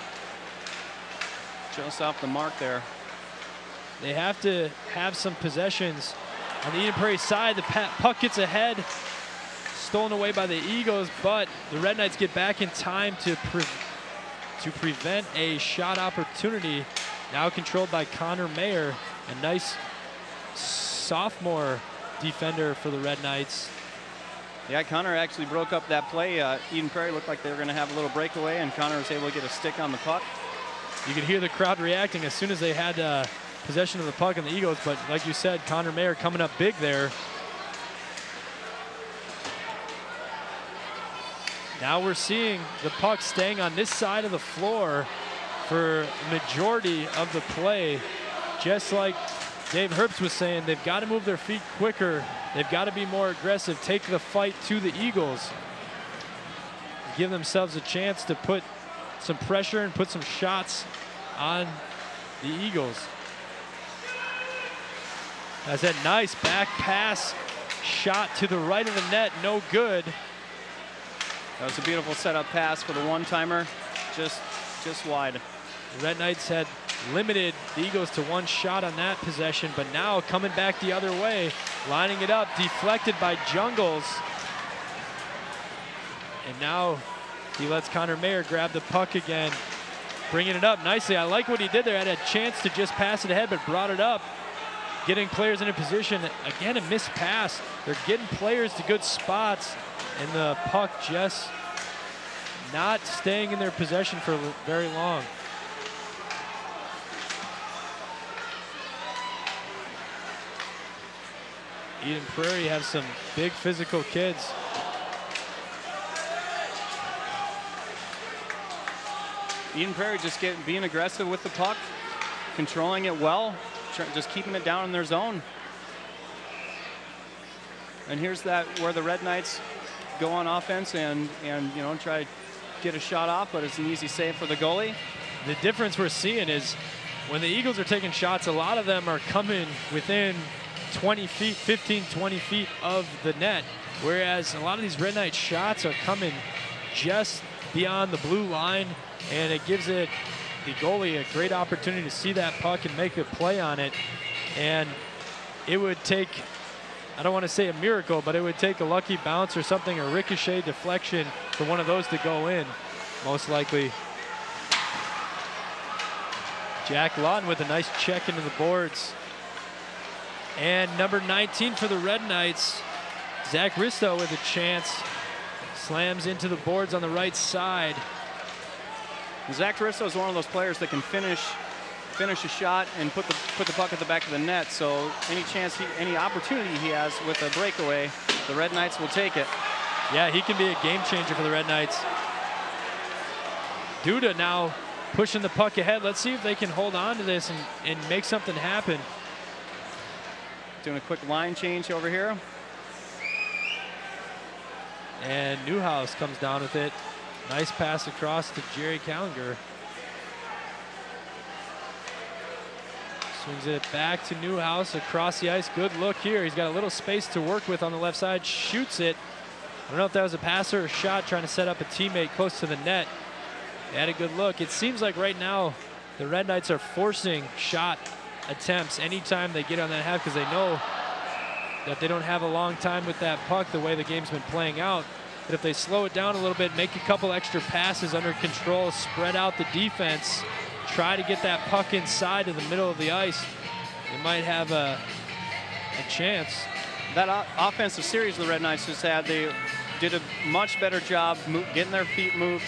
Just off the mark there. They have to have some possessions. On the Eden Prairie side, the puck gets ahead, stolen away by the Eagles, but the Red Knights get back in time to prevent a shot opportunity. Now controlled by Connor Mayer, a nice sophomore defender for the Red Knights. Yeah, Connor actually broke up that play. Eden Prairie looked like they were going to have a little breakaway, and Connor was able to get a stick on the puck. You could hear the crowd reacting as soon as they had possession of the puck on the Eagles, but like you said, Connor Mayer coming up big there. Now we're seeing the puck staying on this side of the floor for majority of the play. Just like Dave Herbst was saying, they've got to move their feet quicker. They've got to be more aggressive, take the fight to the Eagles. Give themselves a chance to put some pressure and put some shots on the Eagles. That's that nice back pass shot to the right of the net, no good. That was a beautiful setup pass for the one-timer, just wide. The Red Knights had limited the Eagles to one shot on that possession, but now coming back the other way, lining it up, deflected by Jungles. And now he lets Connor Mayer grab the puck again, bringing it up nicely. I like what he did there. Had a chance to just pass it ahead, but brought it up, getting players in a position. Again, a missed pass. They're getting players to good spots, and the puck just not staying in their possession for very long. Eden Prairie have some big physical kids. Eden Prairie just being aggressive with the puck, controlling it well, just keeping it down in their zone. And here's that where the Red Knights go on offense and you know, try to get a shot off, but it's an easy save for the goalie. The difference we're seeing is when the Eagles are taking shots, a lot of them are coming within 20 feet, 15, 20 feet of the net, whereas a lot of these Red Knight shots are coming just beyond the blue line, and it gives the goalie a great opportunity to see that puck and make a play on it. And it would take, I don't want to say a miracle, but it would take a lucky bounce or something, a ricochet deflection for one of those to go in, most likely. Jack Lawton with a nice check into the boards. And number 19 for the Red Knights, Zach Risto with a chance. Slams into the boards on the right side. Zach Risto is one of those players that can finish a shot and put the puck at the back of the net. So any opportunity he has with a breakaway, the Red Knights will take it. Yeah, he can be a game changer for the Red Knights. Duda now pushing the puck ahead. Let's see if they can hold on to this and make something happen. Doing a quick line change over here. And Newhouse comes down with it. Nice pass across to Jerry Callinger. Swings it back to Newhouse across the ice. Good look here. He's got a little space to work with on the left side. Shoots it. I don't know if that was a pass or a shot, trying to set up a teammate close to the net. He had a good look. It seems like right now the Red Knights are forcing shot attempts anytime they get on that half, because they know that they don't have a long time with that puck the way the game's been playing out. But if they slow it down a little bit, make a couple extra passes under control, spread out the defense, try to get that puck inside to the middle of the ice, they might have a chance. That offensive series the Red Knights just had, they did a much better job getting their feet moved,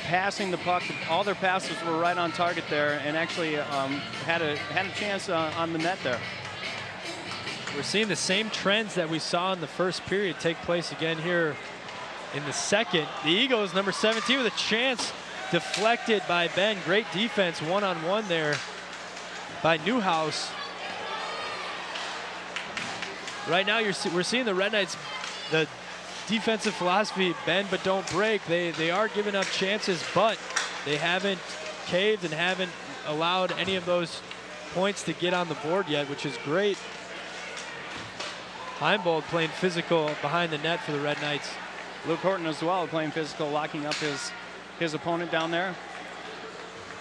passing the puck. All their passes were right on target there, and actually had a chance on the net there. We're seeing the same trends that we saw in the first period take place again here in the second. The Eagles, number 17, with a chance, deflected by Ben. Great defense, one-on-one there by Newhouse. Right now, we're seeing the Red Knights, the defensive philosophy, bend but don't break. They are giving up chances, but they haven't caved and haven't allowed any of those points to get on the board yet, which is great. Heimbold playing physical behind the net for the Red Knights. Luke Horton as well, playing physical, locking up his opponent down there,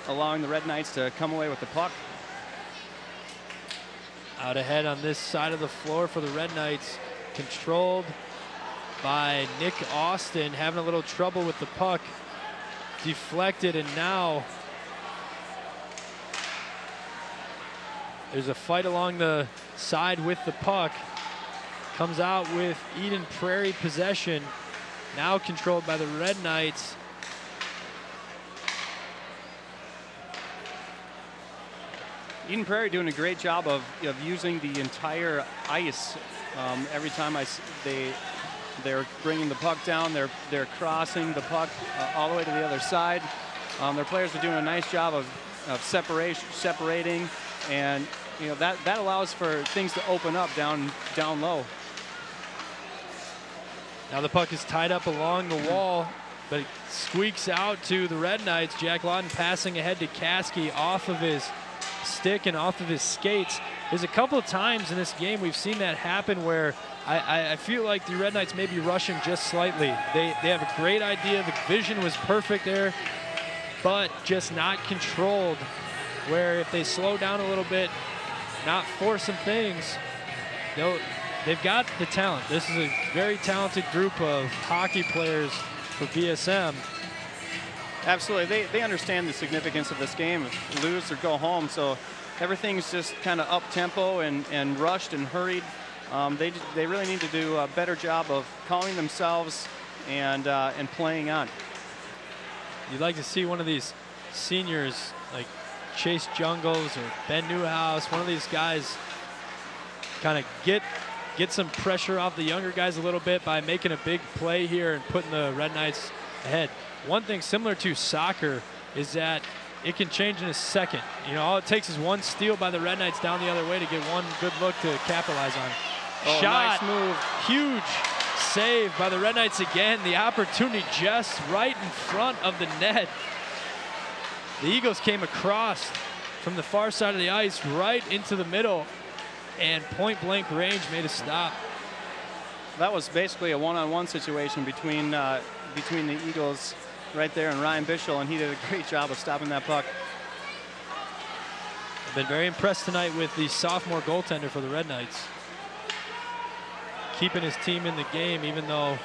allowing the Red Knights to come away with the puck. Out ahead on this side of the floor for the Red Knights, controlled by Nick Austin, having a little trouble with the puck. Deflected, and now there's a fight along the side with the puck. Comes out with Eden Prairie possession, now controlled by the Red Knights. Eden Prairie doing a great job of using the entire ice. Every time they're bringing the puck down, they're crossing the puck all the way to the other side. Their players are doing a nice job of separating, and that allows for things to open up down low. Now the puck is tied up along the wall, but it squeaks out to the Red Knights. Jack Lawton passing ahead to Caskey off of his stick and off of his skates. There's a couple of times in this game we've seen that happen where I feel like the Red Knights may be rushing just slightly. They have a great idea. The vision was perfect there, but just not controlled, where if they slow down a little bit, not force some things, they've got the talent. This is a very talented group of hockey players for BSM. Absolutely, they understand the significance of this game. Lose or go home, so everything's just kind of up tempo and rushed and hurried. They really need to do a better job of calming themselves and playing on. You'd like to see one of these seniors like Chase Jungles or Ben Newhouse, one of these guys kind of get some pressure off the younger guys a little bit by making a big play here and putting the Red Knights ahead. One thing similar to soccer is that it can change in a second. All it takes is one steal by the Red Knights down the other way to get one good look to capitalize on. Oh, shot, nice move. Huge save by the Red Knights again. The opportunity just right in front of the net. The Eagles came across from the far side of the ice right into the middle, and point blank range made a stop. That was basically a one-on-one situation between the Eagles right there and Ryan Bischel, and he did a great job of stopping that puck. I've been very impressed tonight with the sophomore goaltender for the Red Knights, keeping his team in the game even though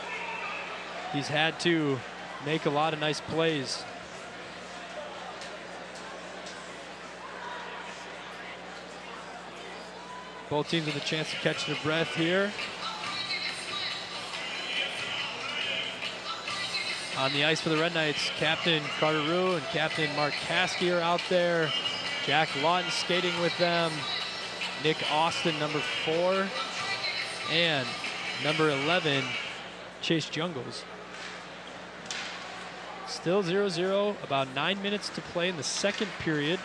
he's had to make a lot of nice plays. Both teams with a chance to catch their breath here. On the ice for the Red Knights, Captain Carter Rue and Captain Mark Caskey are out there. Jack Lawton skating with them. Nick Austin, number 4. And number 11, Chase Jungles. Still 0-0, about 9 minutes to play in the second period.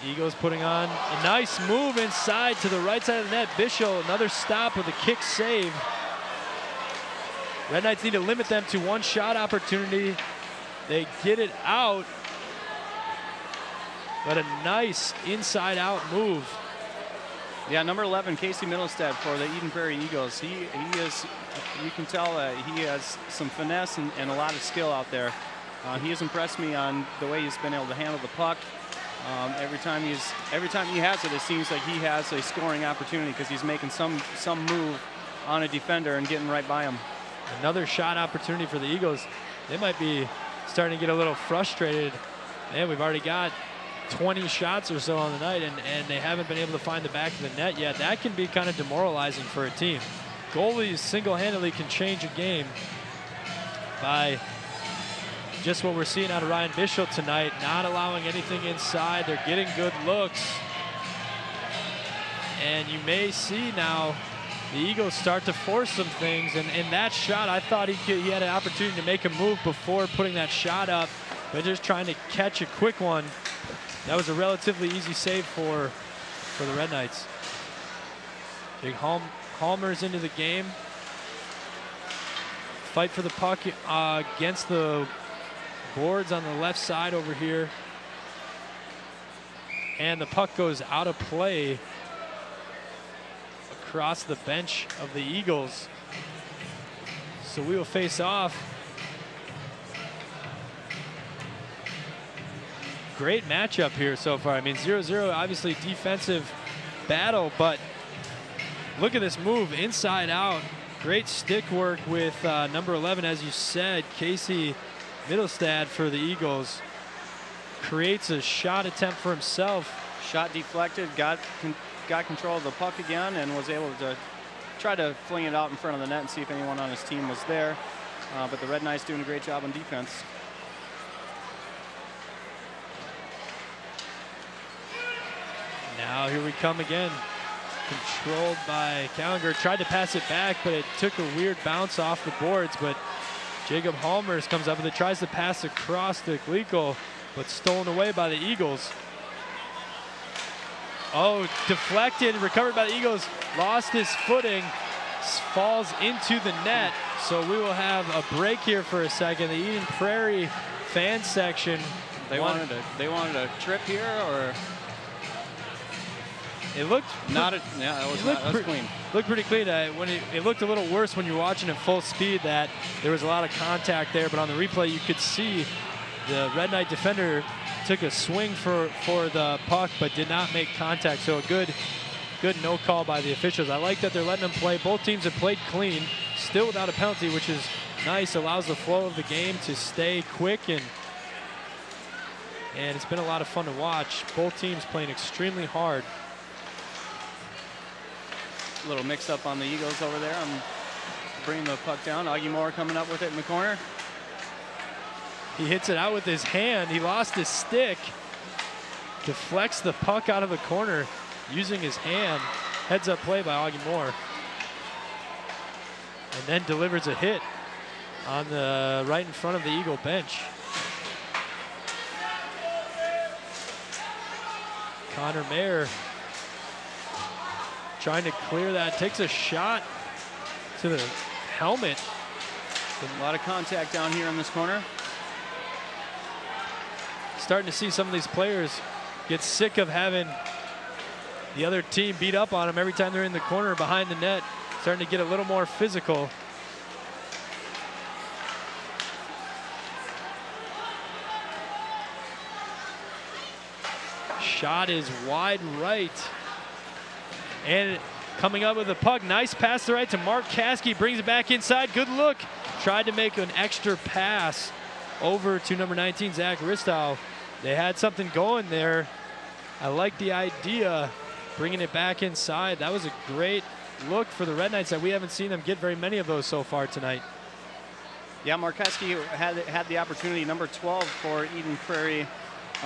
Eagles putting on a nice move inside to the right side of the net. Bischel, another stop with a kick save. Red Knights need to limit them to one shot opportunity. They get it out, but a nice inside out move. Yeah, number 11, Casey Middlestead for the Eden Prairie Eagles. He is, you can tell he has some finesse and a lot of skill out there. He has impressed me on the way he's been able to handle the puck. Every time he has it, it seems like he has a scoring opportunity because he's making some move on a defender and getting right by him. Another shot opportunity for the Eagles. They might be starting to get a little frustrated. Man, we've already got 20 shots or so on the night, and they haven't been able to find the back of the net yet. That can be kind of demoralizing for a team. Goalies single-handedly can change a game by just what we're seeing out of Ryan Bischel tonight, not allowing anything inside. They're getting good looks. And you may see now the Eagles start to force some things. And in that shot, I thought he had an opportunity to make a move before putting that shot up, but just trying to catch a quick one. That was a relatively easy save for the Red Knights. Big Halmer's into the game. Fight for the puck against the boards on the left side over here. And the puck goes out of play across the bench of the Eagles. So we will face off. Great matchup here so far. I mean, 0-0, obviously defensive battle, but look at this move, inside out. Great stick work with number 11, as you said, Casey Benilde-St for the Eagles. Creates a shot attempt for himself. Shot deflected, got control of the puck again, and was able to try to fling it out in front of the net and see if anyone on his team was there. But the Red Knights doing a great job on defense. Now here we come again. Controlled by Gallagher. Tried to pass it back, but it took a weird bounce off the boards. But Jacob Halmers comes up with it, tries to pass across to Glico, but stolen away by the Eagles. Oh, deflected, recovered by the Eagles, lost his footing, falls into the net. So we will have a break here for a second. The Eden Prairie fan section. They wanted a trip here, or it looked not. That was clean. Looked pretty clean. It looked a little worse when you were watching at full speed. That there was a lot of contact there, but on the replay you could see the Red Knight defender took a swing for the puck, but did not make contact. So a good no call by the officials. I like that they're letting them play. Both teams have played clean, still without a penalty, which is nice. Allows the flow of the game to stay quick, and it's been a lot of fun to watch. Both teams playing extremely hard. A little mix up on the Eagles over there. I'm bringing the puck down. Augie Moore coming up with it in the corner. He hits it out with his hand. He lost his stick. Deflects the puck out of the corner using his hand. Heads up play by Augie Moore. And then delivers a hit on the right in front of the Eagle bench. Connor Mayer trying to clear that, takes a shot to the helmet. A lot of contact down here in this corner. Starting to see some of these players get sick of having the other team beat up on them every time they're in the corner behind the net. Starting to get a little more physical. Shot is wide right. And coming up with the puck, nice pass to the right to Mark Caskey, brings it back inside, good look. Tried to make an extra pass over to number 19, Zach Ristow. They had something going there. I like the idea, bringing it back inside. That was a great look for the Red Knights that we haven't seen them get very many of those so far tonight. Yeah, Markeski had the opportunity, number 12 for Eden Prairie.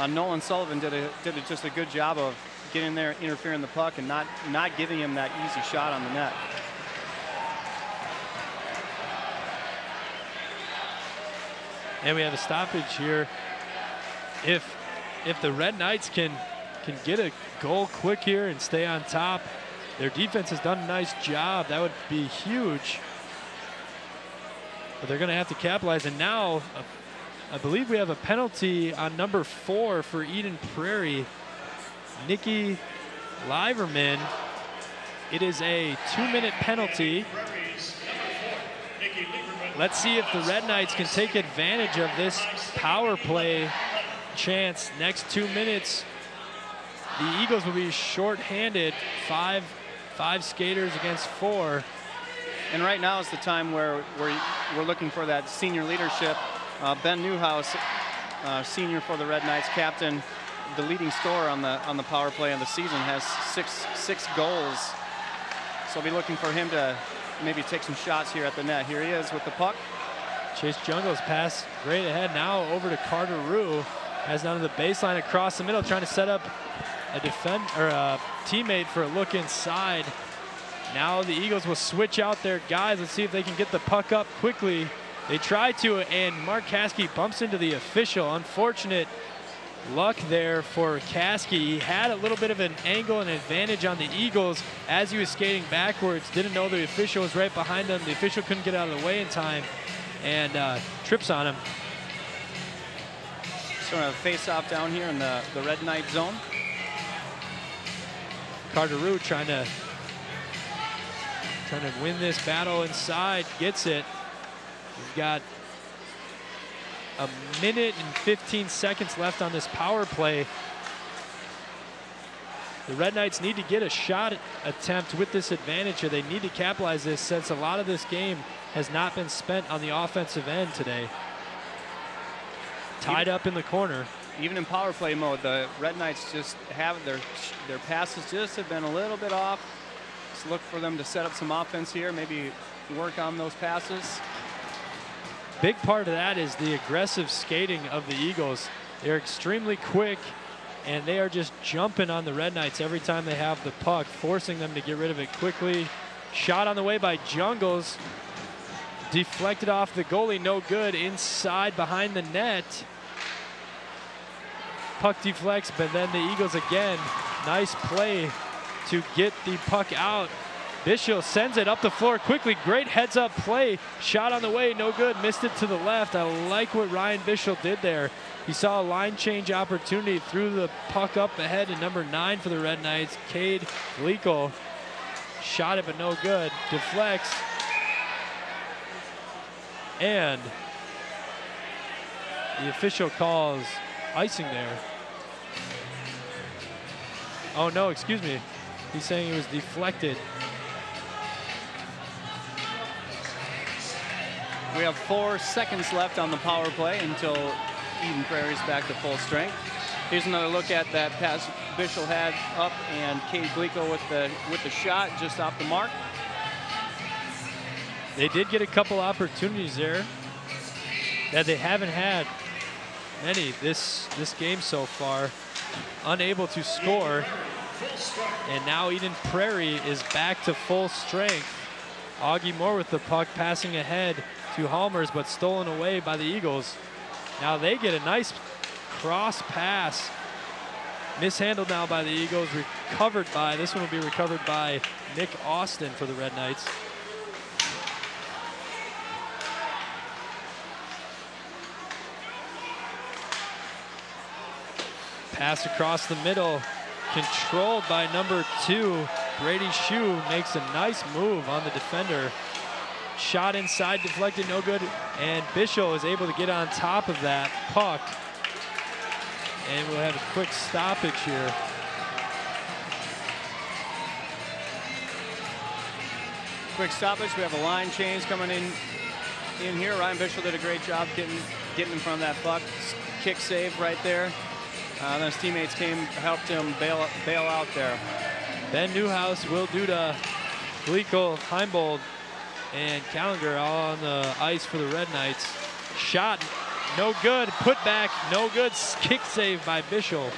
Nolan Sullivan did just a good job of getting there, interfering the puck, and not giving him that easy shot on the net. And we have a stoppage here. If the Red Knights can get a goal quick here and stay on top, their defense has done a nice job. That would be huge. But they're going to have to capitalize. And now, I believe we have a penalty on number 4 for Eden Prairie, Nikki Liverman. It is a 2-minute penalty. Let's see if the Red Knights can take advantage of this power play chance. Next 2 minutes, the Eagles will be short-handed, five skaters against 4. And right now is the time where we're looking for that senior leadership. Ben Newhouse, senior for the Red Knights, captain, the leading scorer on the power play of the season, has six goals. So I'll be looking for him to maybe take some shots here at the net. Here he is with the puck. Chase Jungles pass right ahead, now over to Carter Rue. Has down to the baseline across the middle, trying to set up a teammate for a look inside. Now the Eagles will switch out their guys. Let's see if they can get the puck up quickly. They try to, and Mark Caskey bumps into the official. Unfortunate luck there for Caskey. He had a little bit of an angle and advantage on the Eagles as he was skating backwards. Didn't know the official was right behind him. The official couldn't get out of the way in time and trips on him. So a face-off down here in the Red Knight zone. Carter Rue trying to win this battle inside, gets it. We've got a minute and 15 seconds left on this power play. The Red Knights need to get a shot attempt with this advantage here. They need to capitalize this since a lot of this game has not been spent on the offensive end today. Tied up in the corner. Even in power play mode, the Red Knights just have their passes just have been a little bit off. Just look for them to set up some offense here, maybe work on those passes. Big part of that is the aggressive skating of the Eagles. They're extremely quick, and they are just jumping on the Red Knights every time they have the puck, forcing them to get rid of it quickly. Shot on the way by Jungles. Deflected off the goalie, no good. Inside behind the net. Puck deflects, but then the Eagles again. Nice play to get the puck out. Bishop sends it up the floor quickly. Great heads-up play. Shot on the way, no good. Missed it to the left. I like what Ryan Bishop did there. He saw a line change opportunity, threw the puck up ahead to number 9 for the Red Knights, Cade Glico. Shot it, but no good. Deflects. And the official calls icing there. Oh, no, excuse me. He's saying it was deflected. We have 4 seconds left on the power play until Eden Prairie's back to full strength. Here's another look at that pass Bishop had up, and Cade Glico with the shot just off the mark. They did get a couple opportunities there that they haven't had many this game so far. Unable to score, and now Eden Prairie is back to full strength. Augie Moore with the puck, passing ahead to Halmers, but stolen away by the Eagles. Now they get a nice cross pass. Mishandled now by the Eagles, recovered by, this one will be recovered by Nick Austin for the Red Knights. Pass across the middle, controlled by number 2. Brady Shue makes a nice move on the defender. Shot inside, deflected, no good. And Bishop is able to get on top of that puck. And we'll have a quick stoppage here. Quick stoppage. We have a line change coming in here. Ryan Bishop did a great job getting in front of that puck. Kick save right there. Then his teammates came, helped him bail out there. Ben Newhouse, Will Duda, Glico, Heimbold, and Callinger all on the ice for the Red Knights. Shot, no good. Put back, no good. Kick save by Bishop.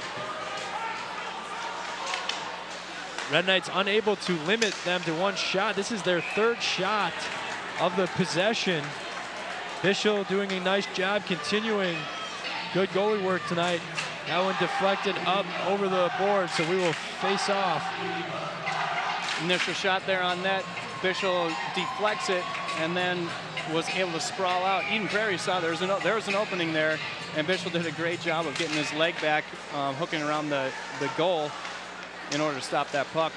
Red Knights unable to limit them to one shot. This is their 3rd shot of the possession. Bishop doing a nice job continuing. Good goalie work tonight. That one deflected up over the board, so we will face off. Initial shot there on net. Bishop deflects it and then was able to sprawl out. Eden Prairie saw there was an opening there, and Bishop did a great job of getting his leg back, hooking around the goal in order to stop that puck.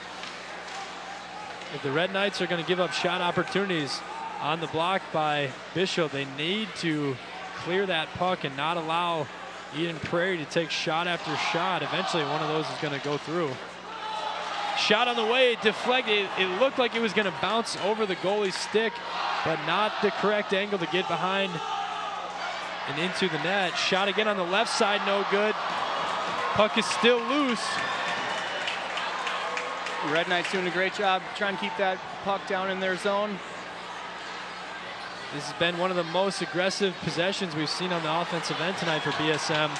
If the Red Knights are going to give up shot opportunities on the block by Bishop, they need to clear that puck and not allow Eden Prairie to take shot after shot. Eventually one of those is going to go through. Shot on the way, deflected. It looked like it was going to bounce over the goalie's stick, but not the correct angle to get behind and into the net. Shot again on the left side, no good. Puck is still loose. Red Knights doing a great job trying to keep that puck down in their zone. This has been one of the most aggressive possessions we've seen on the offensive end tonight for BSM.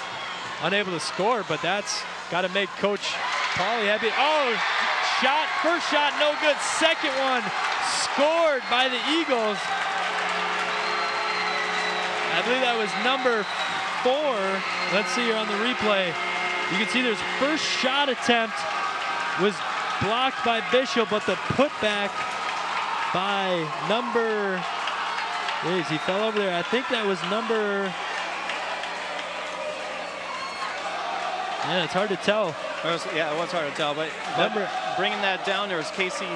Unable to score, but that's got to make Coach Pauly happy. Oh, shot, first shot, no good. Second one, scored by the Eagles. I believe that was number 4. Let's see here on the replay. You can see there's first shot attempt was blocked by Bishop, but the putback by number, he fell over there. I think that was number, yeah, it's hard to tell. Yeah, it was hard to tell, but bringing that down, there was Casey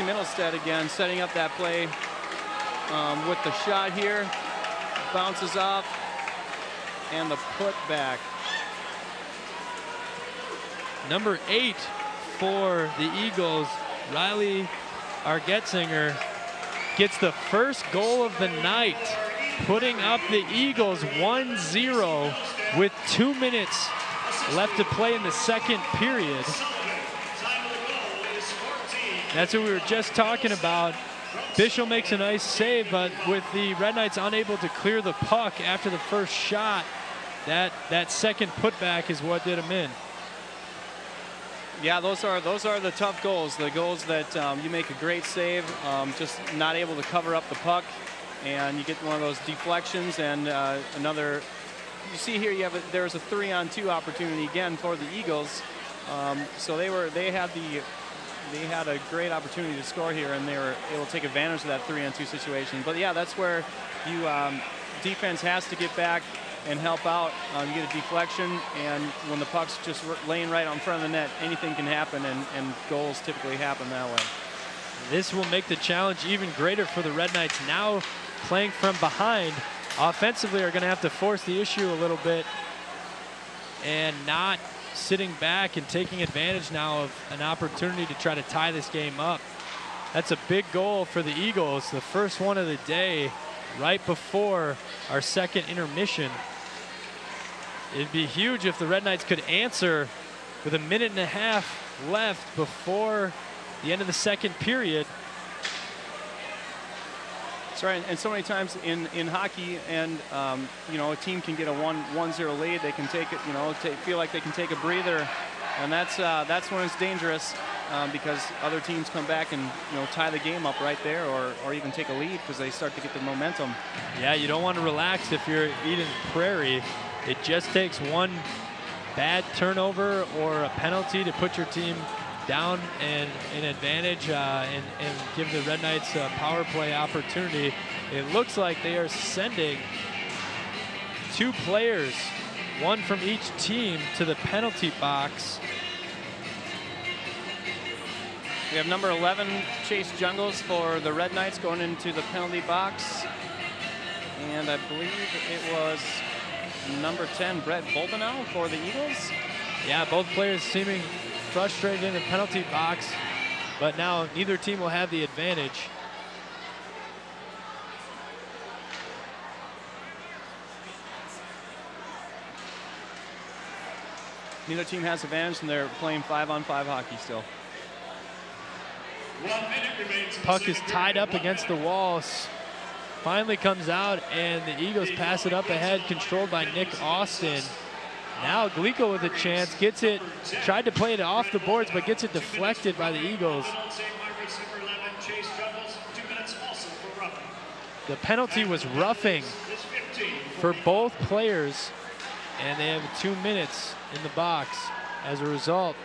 Middlestead again, setting up that play. with the shot here. Bounces off, and the putback. Number 8 for the Eagles, Riley Argetzinger, gets the first goal of the night, putting up the Eagles 1-0 with 2 minutes left to play in the second period. That's what we were just talking about. Bischel makes a nice save, but with the Red Knights unable to clear the puck after the first shot, that second putback is what did them in. Yeah, those are the tough goals. The goals that you make a great save, just not able to cover up the puck, and you get one of those deflections and another. You see here, there was a 3-on-2 opportunity again for the Eagles. So they had a great opportunity to score here, and they were able to take advantage of that 3-on-2 situation. But yeah, that's where you defense has to get back and help out. You get a deflection, and when the puck's just laying right in front of the net, anything can happen, and goals typically happen that way. This will make the challenge even greater for the Red Knights. Now playing from behind, offensively are going to have to force the issue a little bit and not sitting back and taking advantage now of an opportunity to try to tie this game up. That's a big goal for the Eagles, the first one of the day, right before our second intermission. It'd be huge if the Red Knights could answer with a minute and a half left before the end of the second period. That's right, and so many times in hockey, and a team can get a 1-0 lead. They can take it, feel like they can take a breather, and that's when it's dangerous, because other teams come back and tie the game up right there, or even take a lead because they start to get the momentum. Yeah, you don't want to relax if you're Eden Prairie. It just takes one bad turnover or a penalty to put your team down and an advantage and give the Red Knights a power play opportunity. It looks like they are sending 2 players, one from each team, to the penalty box. We have number 11, Chase Jungles, for the Red Knights going into the penalty box. And I believe it was number 10, Brett Boldenau, for the Eagles. Yeah, both players seeming frustrated in the penalty box, but now neither team will have the advantage. Neither team has advantage, and they're playing 5-on-5 hockey still. Puck is tied up against the walls. Finally comes out, and the Eagles pass it up ahead, controlled by Nick Austin. Now Glico with a chance, gets it, tried to play it off the boards, but gets it deflected by the Eagles. The penalty was roughing for both players, and they have 2 minutes in the box as a result.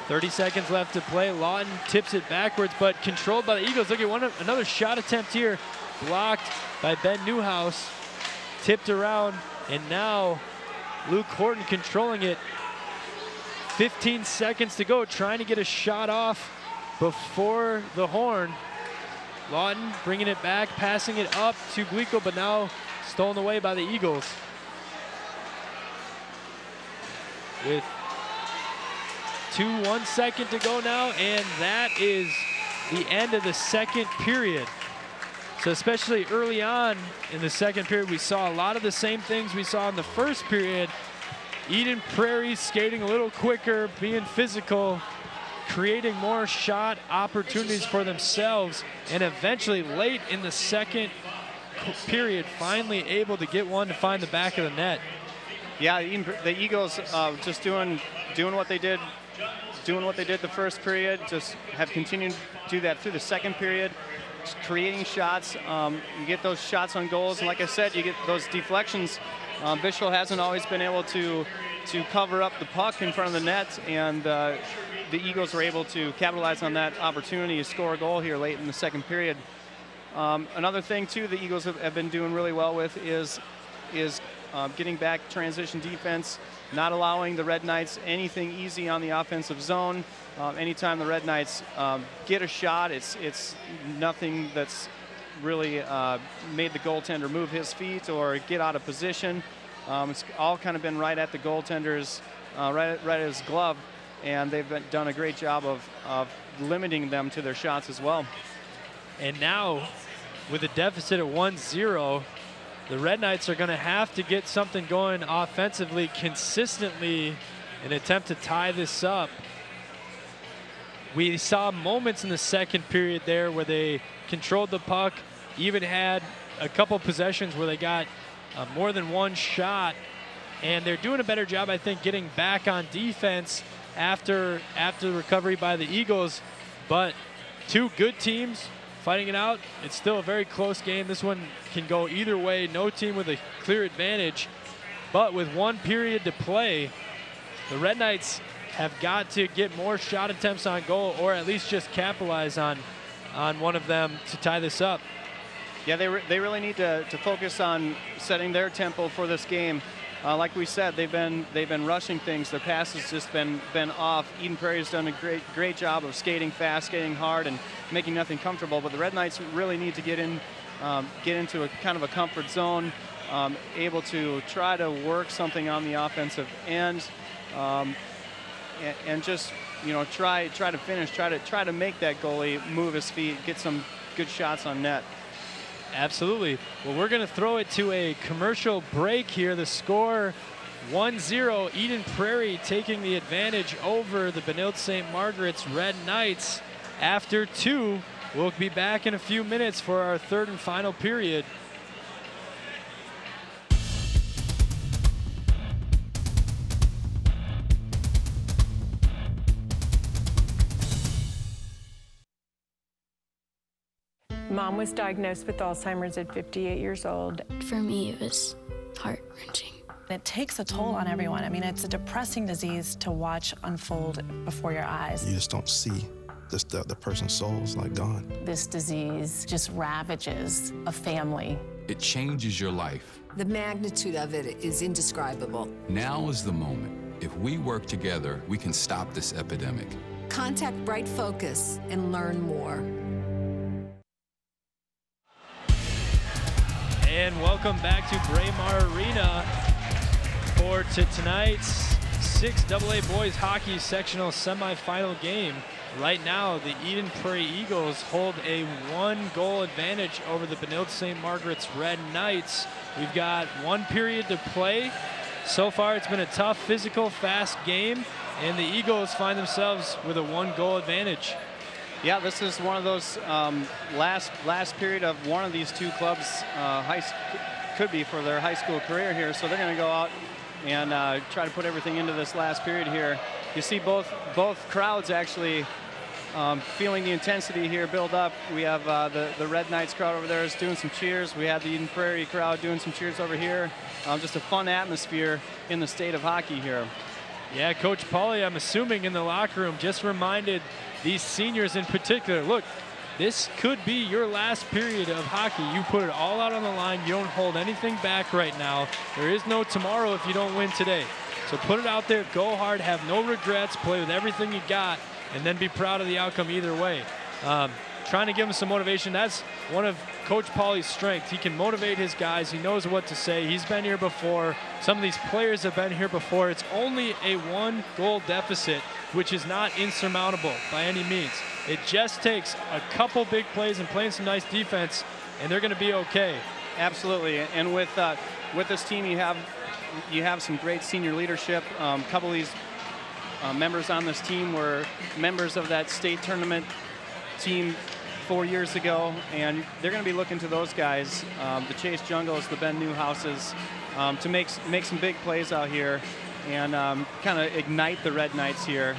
30 seconds left to play. Lawton tips it backwards, but controlled by the Eagles. Look at another shot attempt here, blocked by Ben Newhouse. Tipped around, and now Luke Horton controlling it. 15 seconds to go, trying to get a shot off before the horn. Lawton bringing it back, passing it up to Glico, but now stolen away by the Eagles. With 1 second to go now, and that is the end of the second period. So especially early on in the second period, we saw a lot of the same things we saw in the first period. Eden Prairie skating a little quicker, being physical, creating more shot opportunities for themselves, and eventually late in the second period, finally able to get one to find the back of the net. Yeah, the Eagles just doing what they did, the first period, just have continued to do that through the second period. Creating shots, you get those shots on goals, and like I said, you get those deflections. Bischel hasn't always been able to cover up the puck in front of the net, and the Eagles were able to capitalize on that opportunity to score a goal here late in the second period. Another thing too the Eagles have been doing really well with is getting back transition defense, not allowing the Red Knights anything easy on the offensive zone. Anytime the Red Knights get a shot, it's nothing that's really made the goaltender move his feet or get out of position. It's all kind of been right at the goaltender's, right at his glove, and they've done a great job of limiting them to their shots as well. And now, with a deficit at 1-0, the Red Knights are going to have to get something going offensively consistently in an attempt to tie this up. We saw moments in the second period there where they controlled the puck, even had a couple possessions where they got more than one shot, and they're doing a better job, I think, getting back on defense after the recovery by the Eagles. But two good teams fighting it out. It's still a very close game. This one can go either way. No team with a clear advantage. But with 1 period to play, the Red Knights have got to get more shot attempts on goal, or at least just capitalize on one of them to tie this up. Yeah, they really need to focus on setting their tempo for this game. Like we said, they've been rushing things. Their pass has just been off. Eden Prairie's done a great job of skating fast, skating hard, and making nothing comfortable. But the Red Knights really need to get into a kind of a comfort zone, able to try to work something on the offensive end, and just try to finish, try to make that goalie move his feet, get some good shots on net. Absolutely. Well, we're going to throw it to a commercial break here. The score 1-0, Eden Prairie taking the advantage over the Benilde-St. Margaret's Red Knights. After 2, we'll be back in a few minutes for our third and final period. Mom was diagnosed with Alzheimer's at 58 years old. For me, it was heart-wrenching. It takes a toll on everyone. I mean, it's a depressing disease to watch unfold before your eyes. You just don't see the person's soul is like gone. This disease just ravages a family. It changes your life. The magnitude of it is indescribable. Now is the moment. If we work together, we can stop this epidemic. Contact Bright Focus and learn more. And welcome back to Braemar Arena for tonight's 6AA Boys Hockey Sectional Semifinal game. Right now, the Eden Prairie Eagles hold a 1-goal advantage over the Benilde-St. Margaret's Red Knights. We've got 1 period to play. So far, it's been a tough, physical, fast game, and the Eagles find themselves with a 1-goal advantage. Yeah, this is one of those last period of one of these two clubs could be for their high school career here. So they're going to go out and try to put everything into this last period here. You see both crowds actually feeling the intensity here build up. We have the Red Knights crowd over there is doing some cheers. We have the Eden Prairie crowd doing some cheers over here. Just a fun atmosphere in the state of hockey here. Yeah, Coach Pauly, I'm assuming in the locker room, just reminded these seniors in particular, look, this could be your last period of hockey. You put it all out on the line. You don't hold anything back right now. There is no tomorrow if you don't win today. So put it out there, go hard, have no regrets, play with everything you got, and then be proud of the outcome either way. Trying to give them some motivation. That's one of Coach Pauly's strengths. He can motivate his guys. He knows what to say. He's been here before. Some of these players have been here before. It's only a 1-goal deficit, which is not insurmountable by any means. It just takes a couple big plays and playing some nice defense, and they're going to be okay. Absolutely. And with this team, you have some great senior leadership. A couple of these members on this team were members of that state tournament team 4 years ago, and they're going to be looking to those guys, the Chase Jungles, the Ben Newhouses, to make some big plays out here and kind of ignite the Red Knights here.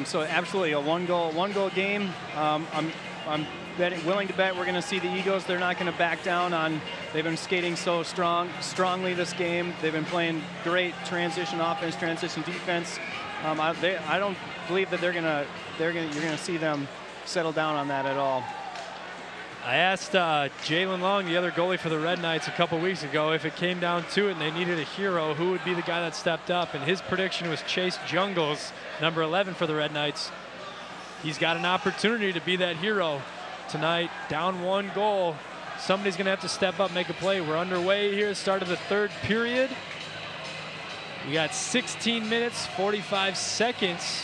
So absolutely a one goal game. I'm willing to bet we're going to see the Eagles. They're not going to back down on. They've been skating so strongly this game. They've been playing great transition offense, transition defense. I don't believe that you're going to see them settle down on that at all. I asked Jalen Long, the other goalie for the Red Knights, a couple weeks ago, if it came down to it and they needed a hero, who would be the guy that stepped up? And his prediction was Chase Jungles, number 11 for the Red Knights. He's got an opportunity to be that hero tonight. Down 1 goal. Somebody's going to have to step up, make a play. We're underway here, start of the 3rd period. We got 16 minutes, 45 seconds.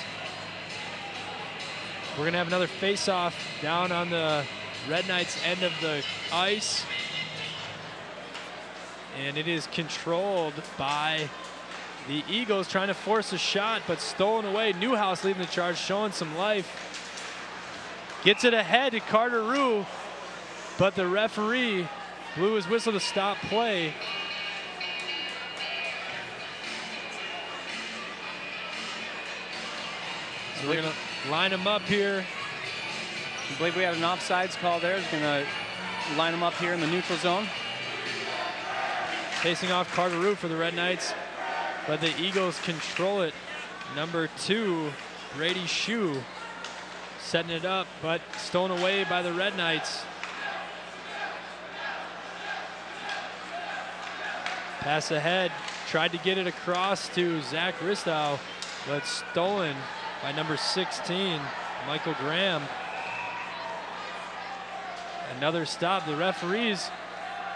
We're going to have another face-off down on the Red Knights end of the ice. And it is controlled by the Eagles, trying to force a shot, but stolen away. Newhouse leading the charge, showing some life. Gets it ahead to Carter Rue, but the referee blew his whistle to stop play. So we're going to line them up here. I believe we had an offsides call there. He's going to line them up here in the neutral zone. Facing off Carter Rue for the Red Knights, but the Eagles control it. Number 2, Brady Shue, setting it up, but stolen away by the Red Knights. Pass ahead, tried to get it across to Zach Ristow, but stolen by number 16, Michael Graham. Another stop. The referees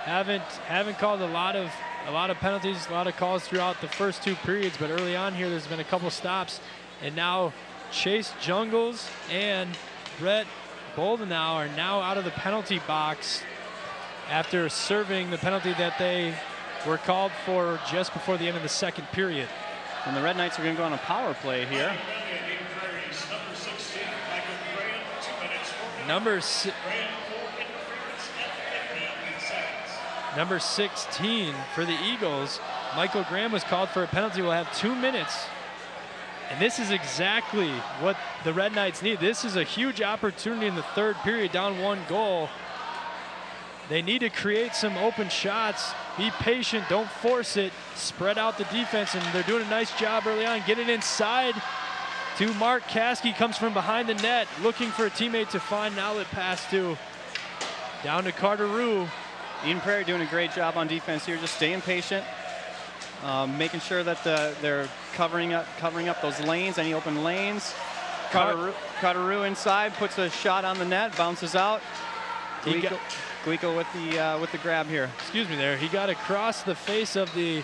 haven't called a lot of penalties, a lot of calls throughout the first 2 periods, but early on here there's been a couple stops, and now Chase Jungles and Brett Boldenau are now out of the penalty box after serving the penalty that they were called for just before the end of the 2nd period. And the Red Knights are going to go on a power play here. Number 16 for the Eagles, Michael Graham, was called for a penalty. Will have 2 minutes. And this is exactly what the Red Knights need. This is a huge opportunity in the 3rd period, down 1 goal. They need to create some open shots. Be patient, don't force it. Spread out the defense, and they're doing a nice job early on. Get it inside to Mark Caskey, comes from behind the net, looking for a teammate to find an outlet pass to. Down to Carter Rue. Eden Prairie doing a great job on defense here, just staying patient, making sure that they're covering up those lanes, any open lanes. Carter Rue inside, puts a shot on the net, bounces out. Glico with the grab here. Excuse me there. He got across the face of the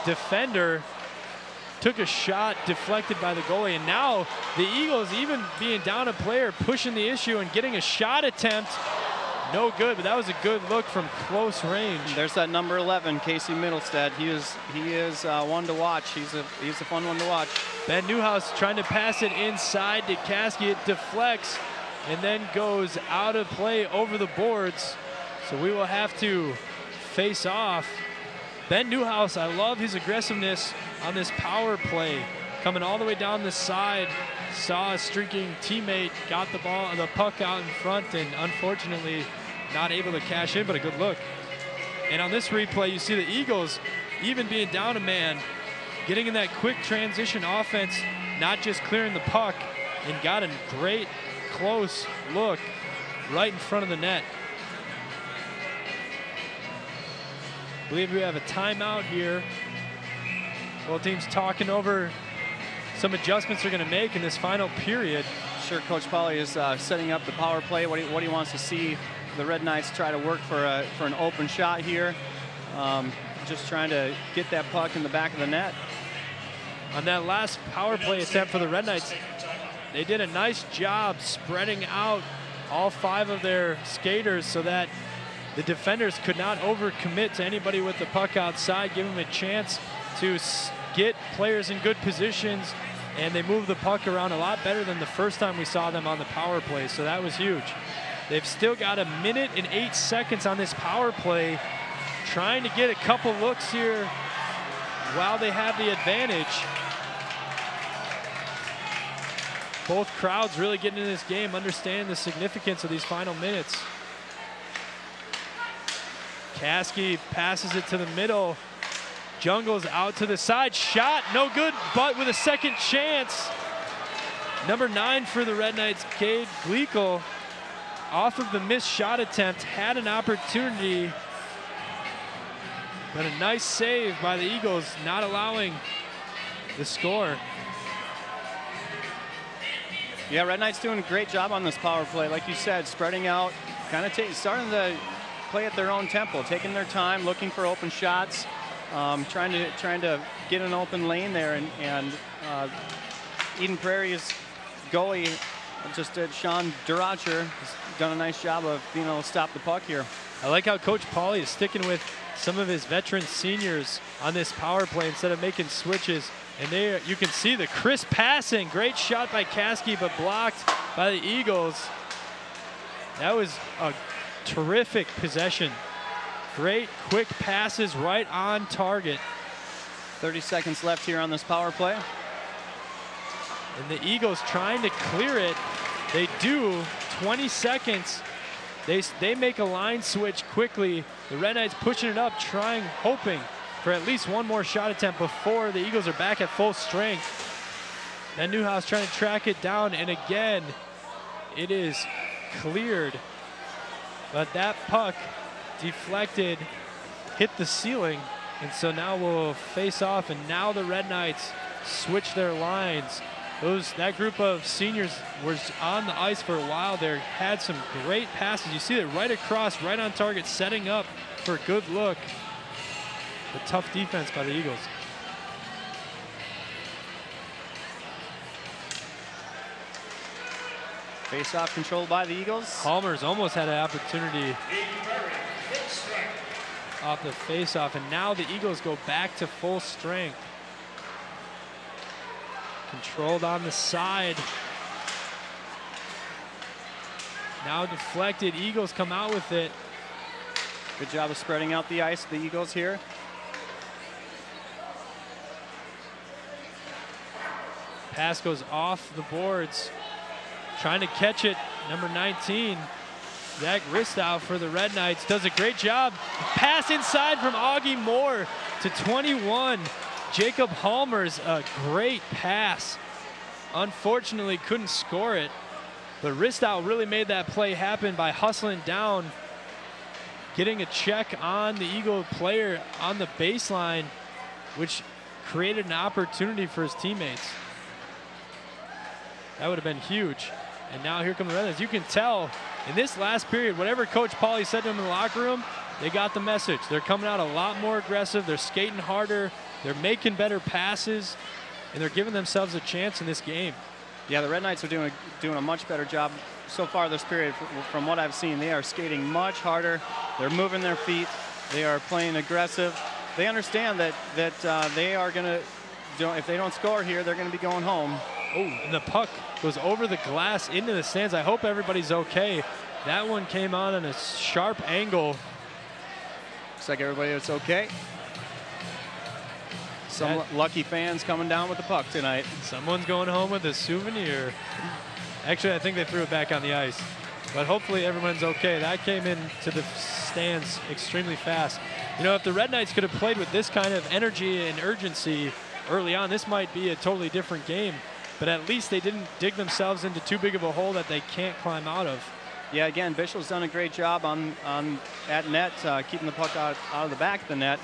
defender, took a shot, deflected by the goalie, and now the Eagles, even being down a player, pushing the issue and getting a shot attempt. No good, but that was a good look from close range. There's that number 11, Casey Middlestead. He is one to watch. He's a fun one to watch. Ben Newhouse trying to pass it inside to Caskey. It deflects and then goes out of play over the boards. So we will have to face off. Ben Newhouse, I love his aggressiveness on this power play. Coming all the way down the side, saw a streaking teammate, got the puck out in front, and unfortunately not able to cash in, but a good look. And on this replay, you see the Eagles, even being down a man, getting in that quick transition offense, not just clearing the puck, and got a great close look right in front of the net. I believe we have a timeout here. Both teams talking over some adjustments they're going to make in this final period. Sure, Coach Pauly is setting up the power play. What he wants to see the Red Knights try to work for an open shot here. Just trying to get that puck in the back of the net. On that last power play attempt for the Red Knights, they did a nice job spreading out all 5 of their skaters so that the defenders could not overcommit to anybody with the puck outside, give them a chance to get players in good positions, and they moved the puck around a lot better than the first time we saw them on the power play, so that was huge. They've still got 1 minute and 8 seconds on this power play, trying to get a couple looks here while they have the advantage. Both crowds really getting in this game, understanding the significance of these final minutes. Caskey passes it to the middle. Jungles out to the side, shot, no good, but with a second chance. Number 9 for the Red Knights, Cade Gleekel, off of the missed shot attempt, had an opportunity, but a nice save by the Eagles, not allowing the score. Yeah, Red Knights doing a great job on this power play. Like you said, spreading out, kind of starting to play at their own tempo, taking their time, looking for open shots, trying to get an open lane there. And Eden Prairie's goalie, Sean Duracher, has done a nice job of being able to stop the puck here. I like how Coach Pauly is sticking with some of his veteran seniors on this power play instead of making switches. And you can see the crisp passing. Great shot by Caskey, but blocked by the Eagles. That was a terrific possession. Great quick passes right on target. 30 seconds left here on this power play. And the Eagles trying to clear it. They do. 20 seconds. They make a line switch quickly. The Red Knights pushing it up, hoping for at least one more shot attempt before the Eagles are back at full strength. Then Newhouse trying to track it down, and again, it is cleared. But that puck deflected, hit the ceiling, and so now we'll face off, and now the Red Knights switch their lines. That group of seniors was on the ice for a while there, had some great passes. You see it right across, right on target, setting up for a good look. The tough defense by the Eagles. Face-off controlled by the Eagles. Palmer's almost had an opportunity off the face-off, and now the Eagles go back to full strength. Controlled on the side. Now deflected. Eagles come out with it. Good job of spreading out the ice, the Eagles here. Pass goes off the boards. Trying to catch it, number 19. Zach Ristow for the Red Knights does a great job. Pass inside from Augie Moore to 21. Jacob Halmer's a great pass. Unfortunately, couldn't score it. But Ristow really made that play happen by hustling down, getting a check on the Eagle player on the baseline, which created an opportunity for his teammates. That would have been huge. And now here come the Red Knights. You can tell in this last period, whatever Coach Pauly said to them in the locker room, they got the message. They're coming out a lot more aggressive. They're skating harder. They're making better passes, and they're giving themselves a chance in this game. Yeah, the Red Knights are doing a much better job so far this period. From what I've seen, they are skating much harder. They're moving their feet. They are playing aggressive. They understand that they are going to, if they don't score here, they're going to be going home. Oh, and the puck goes over the glass into the stands. I hope everybody's okay. That one came on a sharp angle. Looks like everybody is okay. Some lucky fans coming down with the puck tonight. Someone's going home with a souvenir. Actually, I think they threw it back on the ice. But hopefully everyone's okay. That came into the stands extremely fast. You know, if the Red Knights could have played with this kind of energy and urgency early on, this might be a totally different game. But at least they didn't dig themselves into too big of a hole that they can't climb out of. Yeah, again, Bischel's done a great job at net, keeping the puck out of the back of the net.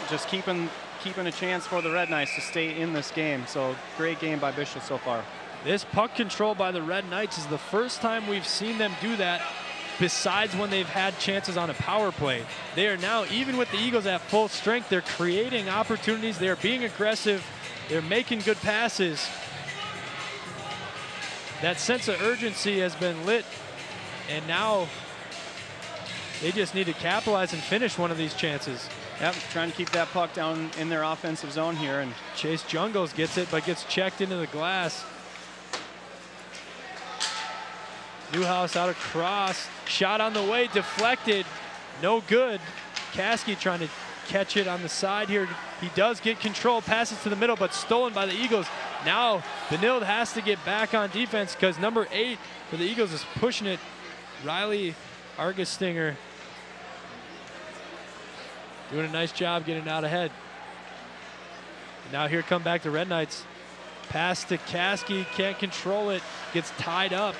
Just keeping a chance for the Red Knights to stay in this game. So great game by Bischel so far. This puck control by the Red Knights is the first time we've seen them do that besides when they've had chances on a power play. They are now, even with the Eagles at full strength, they're creating opportunities. They're being aggressive. They're making good passes. That sense of urgency has been lit, and now they just need to capitalize and finish one of these chances. Yep, trying to keep that puck down in their offensive zone here. And Chase Jungles gets it, but gets checked into the glass. Newhouse out across. Shot on the way, deflected. No good. Caskey trying to catch it on the side here. He does get control, passes to the middle, but stolen by the Eagles. Now Benilde has to get back on defense because number 8 for the Eagles is pushing it. Riley Argestinger doing a nice job getting out ahead. Now here come back the Red Knights. Pass to Caskey, can't control it, gets tied up.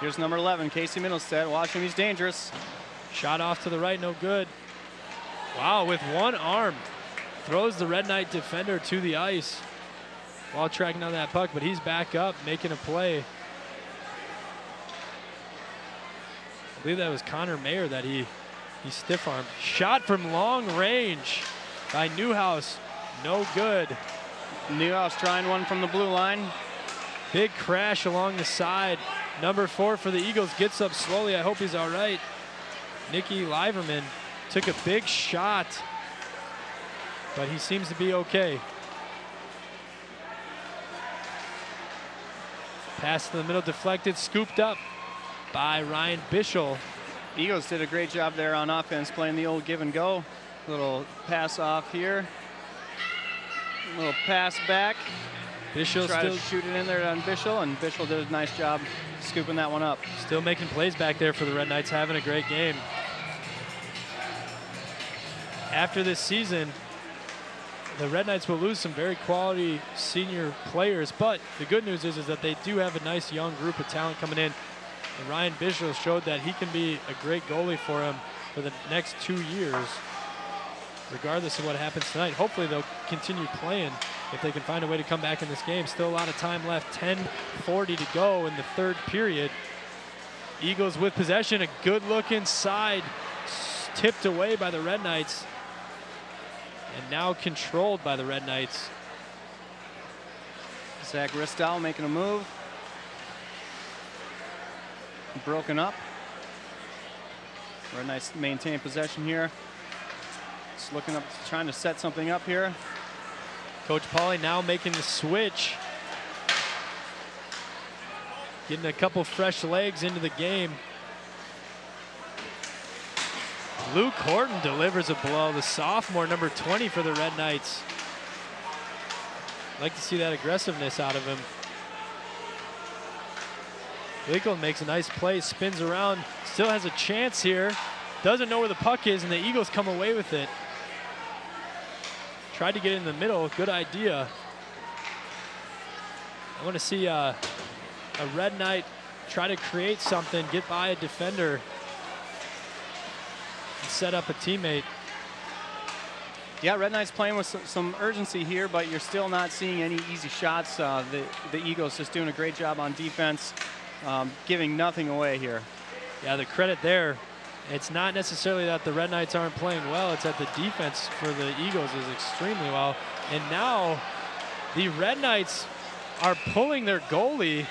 Here's number 11, Casey Middlestead. Watch him, he's dangerous. Shot off to the right, no good. Wow, with one arm, throws the Red Knight defender to the ice while tracking down that puck, but he's back up, making a play. I believe that was Connor Mayer that he stiff-armed. Shot from long range by Newhouse, no good. Newhouse trying one from the blue line. Big crash along the side. Number 4 for the Eagles gets up slowly. I hope he's all right. Nicky Liverman took a big shot, but he seems to be okay. Pass to the middle, deflected, scooped up by Ryan Bischel. Eagles did a great job there on offense, playing the old give and go. Little pass off here. Little pass back. Bischel Try still to shoot it in there on Bischel, and Bischel did a nice job scooping that one up. Still making plays back there for the Red Knights, having a great game. After this season, the Red Knights will lose some very quality senior players, but the good news is that they do have a nice young group of talent coming in. And Ryan Bischel showed that he can be a great goalie for him for the next 2 years, regardless of what happens tonight. Hopefully they'll continue playing if they can find a way to come back in this game. Still a lot of time left, 10:40 to go in the third period. Eagles with possession, a good look inside, tipped away by the Red Knights, and now controlled by the Red Knights. Zach Ristow making a move. Broken up. Red Knights maintain possession here. Just looking up, trying to set something up here. Coach Pauly now making the switch. Getting a couple fresh legs into the game. Luke Horton delivers a blow, the sophomore, number 20 for the Red Knights. Like to see that aggressiveness out of him. Glico makes a nice play, spins around, still has a chance here. Doesn't know where the puck is, and the Eagles come away with it. Tried to get in the middle, good idea. I want to see a Red Knight try to create something, get by a defender, and set up a teammate. Yeah, Red Knights playing with some urgency here, but you're still not seeing any easy shots. The Eagles just doing a great job on defense, giving nothing away here. Yeah, the credit there. It's not necessarily that the Red Knights aren't playing well, it's that the defense for the Eagles is extremely well. And now the Red Knights are pulling their goalie.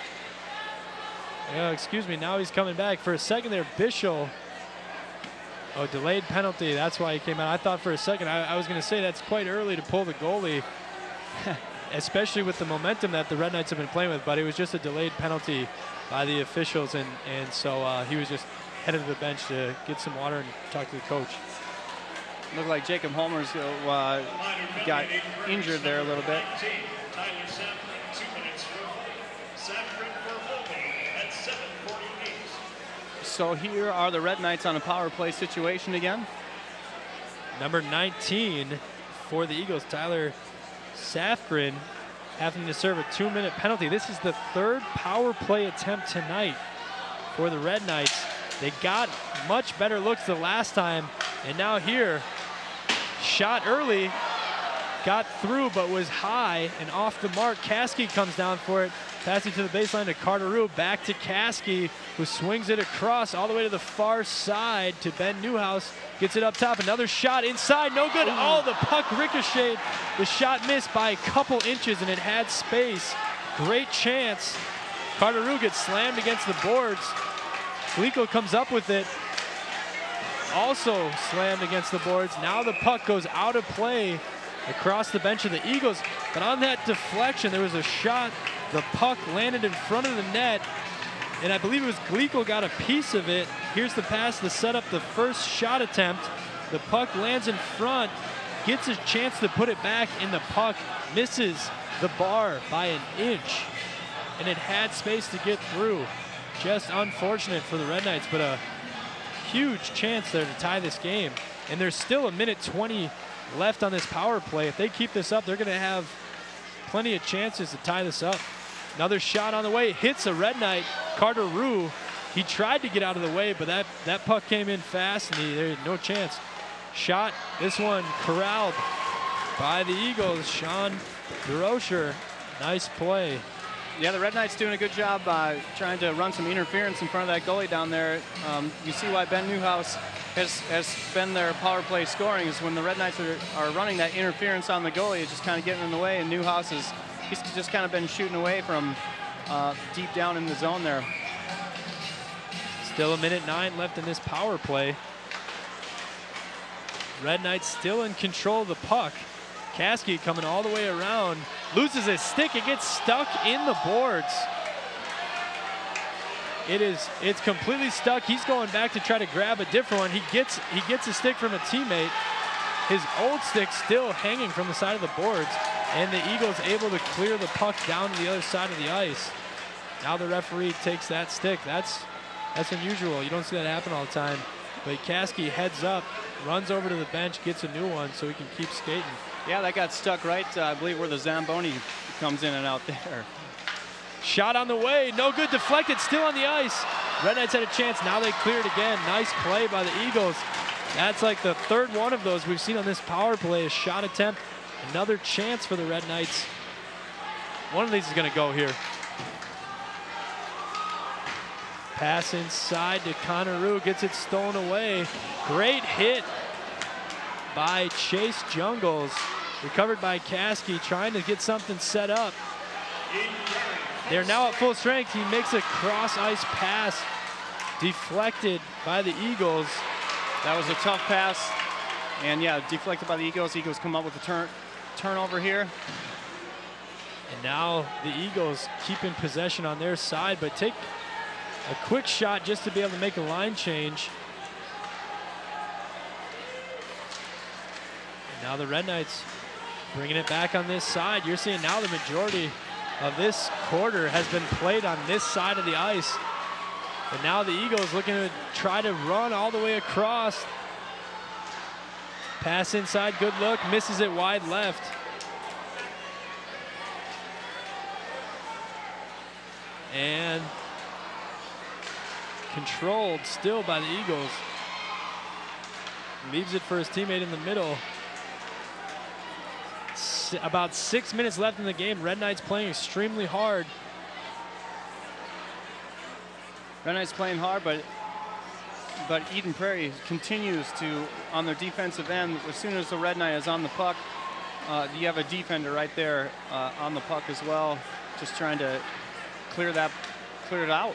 Excuse me, now he's coming back. For a second there, Bischel. Oh, delayed penalty, that's why he came out. I thought for a second, I was gonna say that's quite early to pull the goalie, especially with the momentum that the Red Knights have been playing with, but it was just a delayed penalty by the officials, and so he was just headed to the bench to get some water and talk to the coach. Looked like Jacob Holmers got injured there a little bit. So here are the Red Knights on a power play situation again. Number 19 for the Eagles, Tyler Safgren, having to serve a 2-minute penalty. This is the third power play attempt tonight for the Red Knights. They got much better looks the last time, and now here, shot early, got through but was high and off the mark. Caskey comes down for it, passing to the baseline to Carteru, back to Caskey, who swings it across all the way to the far side to Ben Newhouse, gets it up top, another shot inside, no good. Oh, the puck ricocheted. The shot missed by a couple inches and it had space. Great chance. Carteru gets slammed against the boards. Glico comes up with it, also slammed against the boards. Now the puck goes out of play across the bench of the Eagles, but on that deflection, there was a shot. The puck landed in front of the net, and I believe it was Glico got a piece of it. Here's the pass to set up the first shot attempt. The puck lands in front, gets a chance to put it back, and the puck misses the bar by an inch, and it had space to get through. Just unfortunate for the Red Knights, but a huge chance there to tie this game. And there's still 1:20 left on this power play. If they keep this up, they're going to have plenty of chances to tie this up. Another shot on the way, hits a Red Knight. Carteru He tried to get out of the way, but that puck came in fast, and there no chance. Shot, this one corralled by the Eagles. Sean DeRocher, nice play. Yeah, the Red Knights doing a good job trying to run some interference in front of that goalie down there. You see why Ben Newhouse has been their power play scoring, is when the Red Knights are running that interference on the goalie, it's just kind of getting in the way, and Newhouse he's just kind of been shooting away from deep down in the zone there. Still 1:09 left in this power play. Red Knights still in control of the puck. Caskey coming all the way around, loses his stick, it gets stuck in the boards. It's completely stuck. He's going back to try to grab a different one. He gets a stick from a teammate. His old stick still hanging from the side of the boards, and the Eagles able to clear the puck down to the other side of the ice. Now the referee takes that stick. That's unusual. You don't see that happen all the time. But Caskey heads up, runs over to the bench, gets a new one so he can keep skating. Yeah, that got stuck right, I believe, where the Zamboni comes in and out there. Shot on the way, no good, deflected, still on the ice. Red Knights had a chance, now they cleared again. Nice play by the Eagles. That's like the third one of those we've seen on this power play, a shot attempt. Another chance for the Red Knights. One of these is gonna go here. Pass inside to Conneru, gets it stolen away. Great hit by Chase Jungles. Recovered by Caskey, trying to get something set up. They're now at full strength. He makes a cross ice pass, deflected by the Eagles. That was a tough pass, and yeah, deflected by the Eagles. Eagles come up with a turnover here. And now the Eagles keep in possession on their side, but take a quick shot just to be able to make a line change. And now the Red Knights bringing it back on this side. You're seeing now the majority of this quarter has been played on this side of the ice. And now the Eagles looking to try to run all the way across. Pass inside, good look, misses it wide left. And controlled still by the Eagles. Leaves it for his teammate in the middle. About 6 minutes left in the game. Red Knights playing extremely hard. Red Knights playing hard, but Eden Prairie continues to, on their defensive end, as soon as the Red Knight is on the puck, you have a defender right there on the puck as well, just trying to clear it out.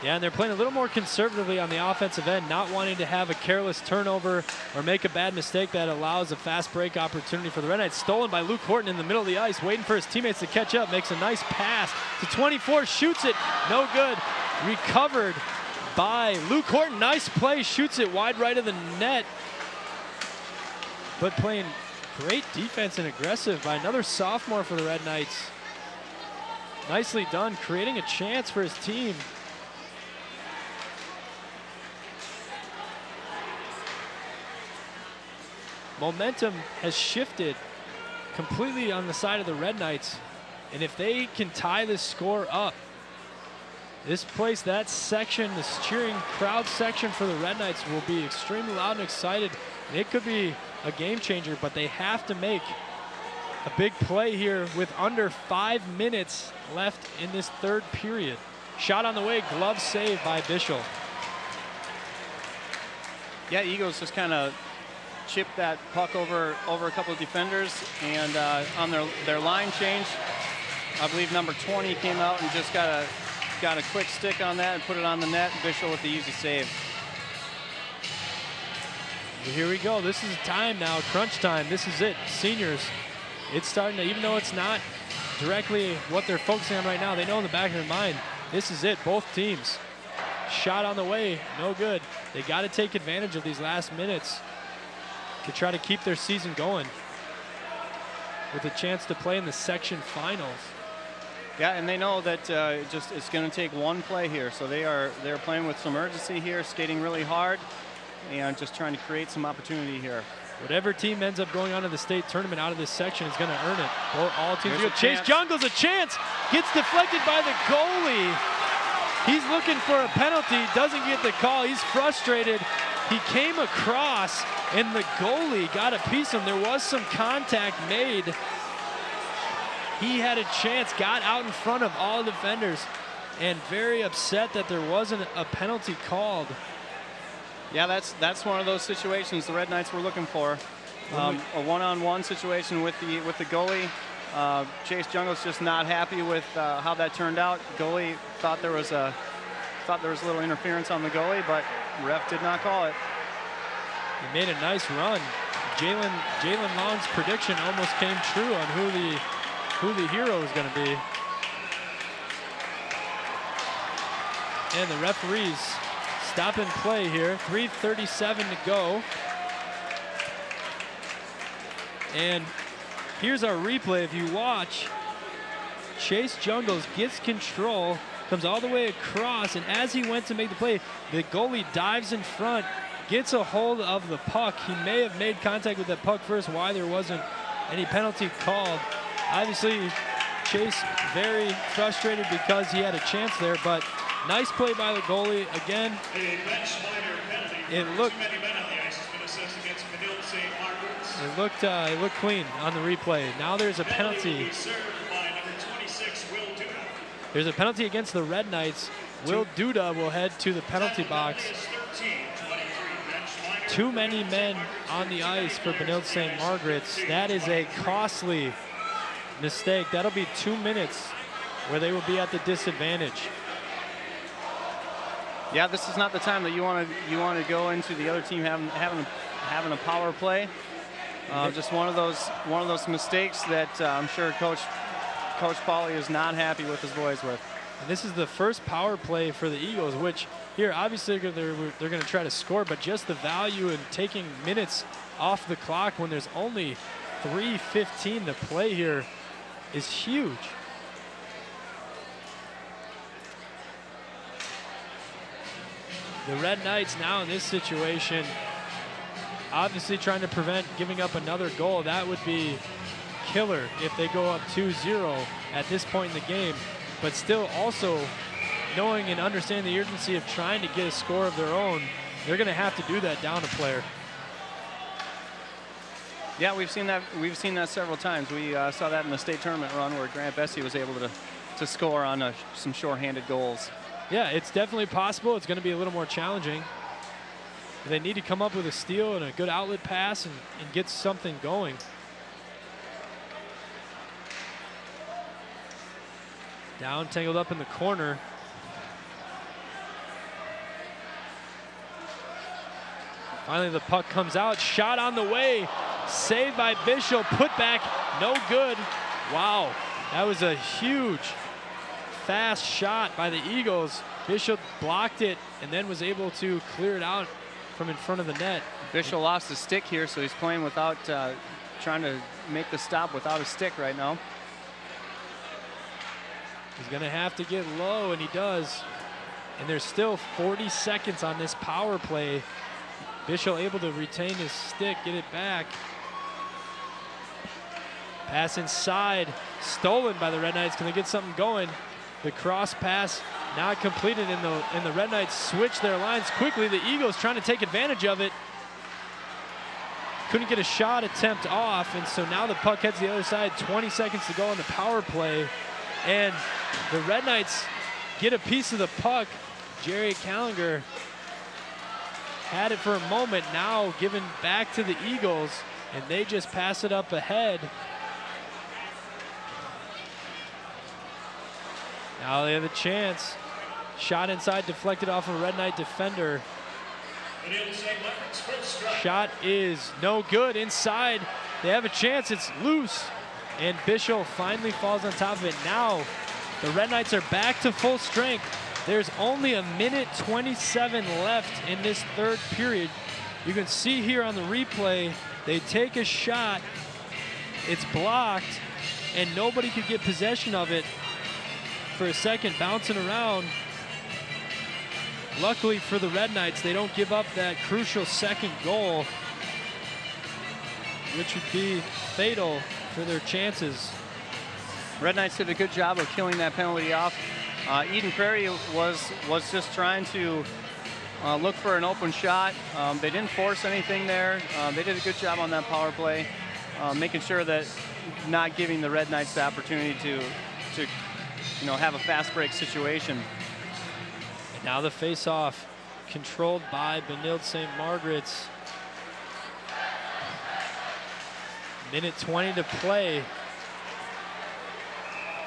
Yeah, and they're playing a little more conservatively on the offensive end, not wanting to have a careless turnover or make a bad mistake that allows a fast break opportunity for the Red Knights. Stolen by Luke Horton in the middle of the ice, waiting for his teammates to catch up, makes a nice pass to 24, shoots it, no good. Recovered by Luke Horton, nice play, shoots it wide right of the net. But playing great defense and aggressive by another sophomore for the Red Knights. Nicely done, creating a chance for his team. Momentum has shifted completely on the side of the Red Knights. And if they can tie this score up, this place, that section, this cheering crowd section for the Red Knights will be extremely loud and excited. And it could be a game changer, but they have to make a big play here with under 5 minutes left in this third period. Shot on the way, glove save by Bischel. Yeah, Eagles just kind of chipped that puck over a couple of defenders, and on their line change, I believe number 20 came out and just got a quick stick on that and put it on the net. Bischel with the easy save. Here we go. This is time now, crunch time. This is it, seniors. It's starting to, even though it's not directly what they're focusing on right now, they know in the back of their mind, this is it, both teams. Shot on the way, no good. They got to take advantage of these last minutes to try to keep their season going with a chance to play in the section finals. Yeah, and they know that it's going to take one play here, so they're playing with some urgency here, skating really hard, and just trying to create some opportunity here. Whatever team ends up going on to the state tournament out of this section is going to earn it. All teams. Here's Chase Jungles a chance, gets deflected by the goalie. He's looking for a penalty, doesn't get the call. He's frustrated. He came across, and the goalie got a piece of him. There was some contact made. He had a chance, got out in front of all defenders, and very upset that there wasn't a penalty called. Yeah, that's one of those situations the Red Knights were looking for. A one-on-one situation with the goalie. Chase Jungle's just not happy with how that turned out. Goalie thought there was a little interference on the goalie, but ref did not call it. He made a nice run. Jalen Long's prediction almost came true on who the hero is going to be. And the referees stop and play here. 3:37 to go. And here's our replay. If you watch, Chase Jungles gets control, comes all the way across, and as he went to make the play, the goalie dives in front, gets a hold of the puck. He may have made contact with that puck first, why there wasn't any penalty called. Obviously, Chase very frustrated because he had a chance there, but nice play by the goalie. Again, it looked clean on the replay. Now there's a penalty. There's a penalty against the Red Knights. Will Duda will head to the penalty box. Too many men on the ice for Benilde-St. Margaret's. That is a costly mistake. That'll be 2 minutes where they will be at the disadvantage. Yeah, this is not the time that you want to go into the other team having a power play. Just one of those mistakes that I'm sure Coach Pauly is not happy with his boys with. And this is the first power play for the Eagles, which here obviously they're going to try to score, but just the value in taking minutes off the clock when there's only 3:15 to play here is huge. The Red Knights now in this situation, obviously trying to prevent giving up another goal. That would be killer if they go up 2-0 at this point in the game, but still also knowing and understanding the urgency of trying to get a score of their own, they're going to have to do that down a player. Yeah, we've seen that several times. We saw that in the state tournament run where Grant Bessie was able to score on some shorthanded goals. Yeah, it's definitely possible. It's going to be a little more challenging. They need to come up with a steal and a good outlet pass and get something going. Down, tangled up in the corner. Finally, the puck comes out. Shot on the way. Saved by Bishop. Put back. No good. Wow. That was a huge, fast shot by the Eagles. Bishop blocked it and then was able to clear it out from in front of the net. Bishop lost his stick here, so he's playing without, trying to make the stop without a stick right now. He's going to have to get low, and he does. And there's still 40 seconds on this power play. Bishop able to retain his stick, get it back. Pass inside, stolen by the Red Knights. Can they get something going? The cross pass not completed, and the Red Knights switch their lines quickly. The Eagles trying to take advantage of it. Couldn't get a shot attempt off, and so now the puck heads to the other side. 20 seconds to go on the power play, and the Red Knights get a piece of the puck. Jerry Callinger had it for a moment, now given back to the Eagles, and they just pass it up ahead. Now they have a chance. Shot inside, deflected off a Red Knight defender. Shot is no good inside. They have a chance, it's loose. And Bishop finally falls on top of it. Now the Red Knights are back to full strength. There's only 1:27 left in this third period. You can see here on the replay, they take a shot, it's blocked, and nobody could get possession of it for a second, bouncing around. Luckily for the Red Knights, they don't give up that crucial second goal, which would be fatal for their chances. Red Knights did a good job of killing that penalty off. Eden Prairie was just trying to look for an open shot. They didn't force anything there. They did a good job on that power play, making sure that not giving the Red Knights the opportunity to have a fast break situation. And now the face-off controlled by Benilde-St. Margaret's. Minute 20 to play.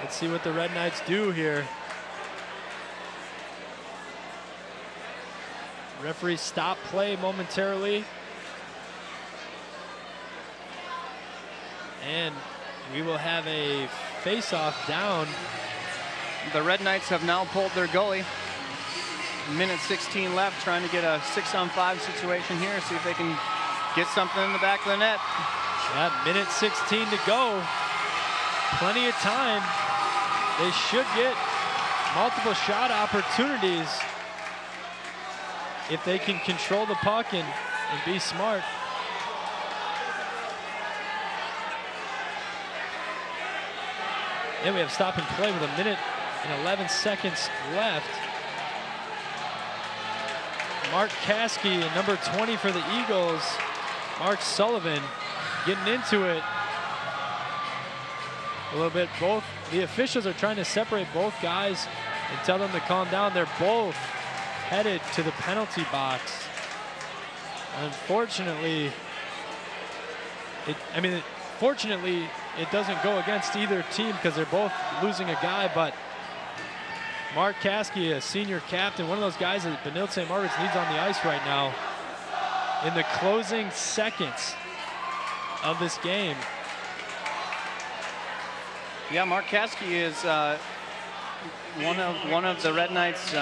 Let's see what the Red Knights do here. Referee stop play momentarily. And we will have a face-off down. The Red Knights have now pulled their goalie. Minute 16 left, trying to get a 6-on-5 situation here, see if they can get something in the back of the net. Yeah, minute 16 to go. Plenty of time. They should get multiple shot opportunities if they can control the puck and be smart. And we have stop and play with a minute and 11 seconds left. Mark Caskey, number 20 for the Eagles. Mark Sullivan getting into it a little bit. Both the officials are trying to separate both guys and tell them to calm down. They're both headed to the penalty box. Unfortunately, fortunately, it doesn't go against either team because they're both losing a guy, but Mark Caskey, a senior captain, one of those guys that Benilde-St. Margaret's needs on the ice right now in the closing seconds of this game. Yeah, Mark Caskey is one of the Red Knights,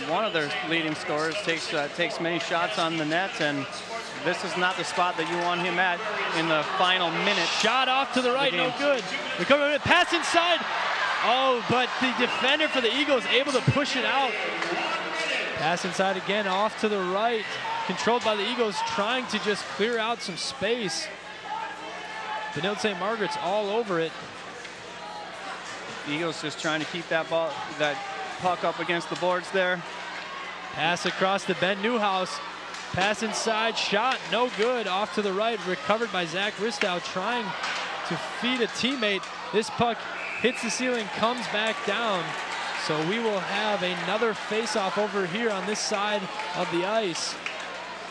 one of their leading scorers. Takes many shots on the net, and this is not the spot that you want him at in the final minute. Shot off to the right, no good. Recovery, pass inside. Oh, but the defender for the Eagles able to push it out. Pass inside again, off to the right. Controlled by the Eagles, trying to just clear out some space. Benilde-St. Margaret's all over it. The Eagles just trying to keep that puck up against the boards there. Pass across to Ben Newhouse. Pass inside, shot, no good. Off to the right, recovered by Zach Ristow, trying to feed a teammate. This puck hits the ceiling, comes back down. So we will have another face-off over here on this side of the ice.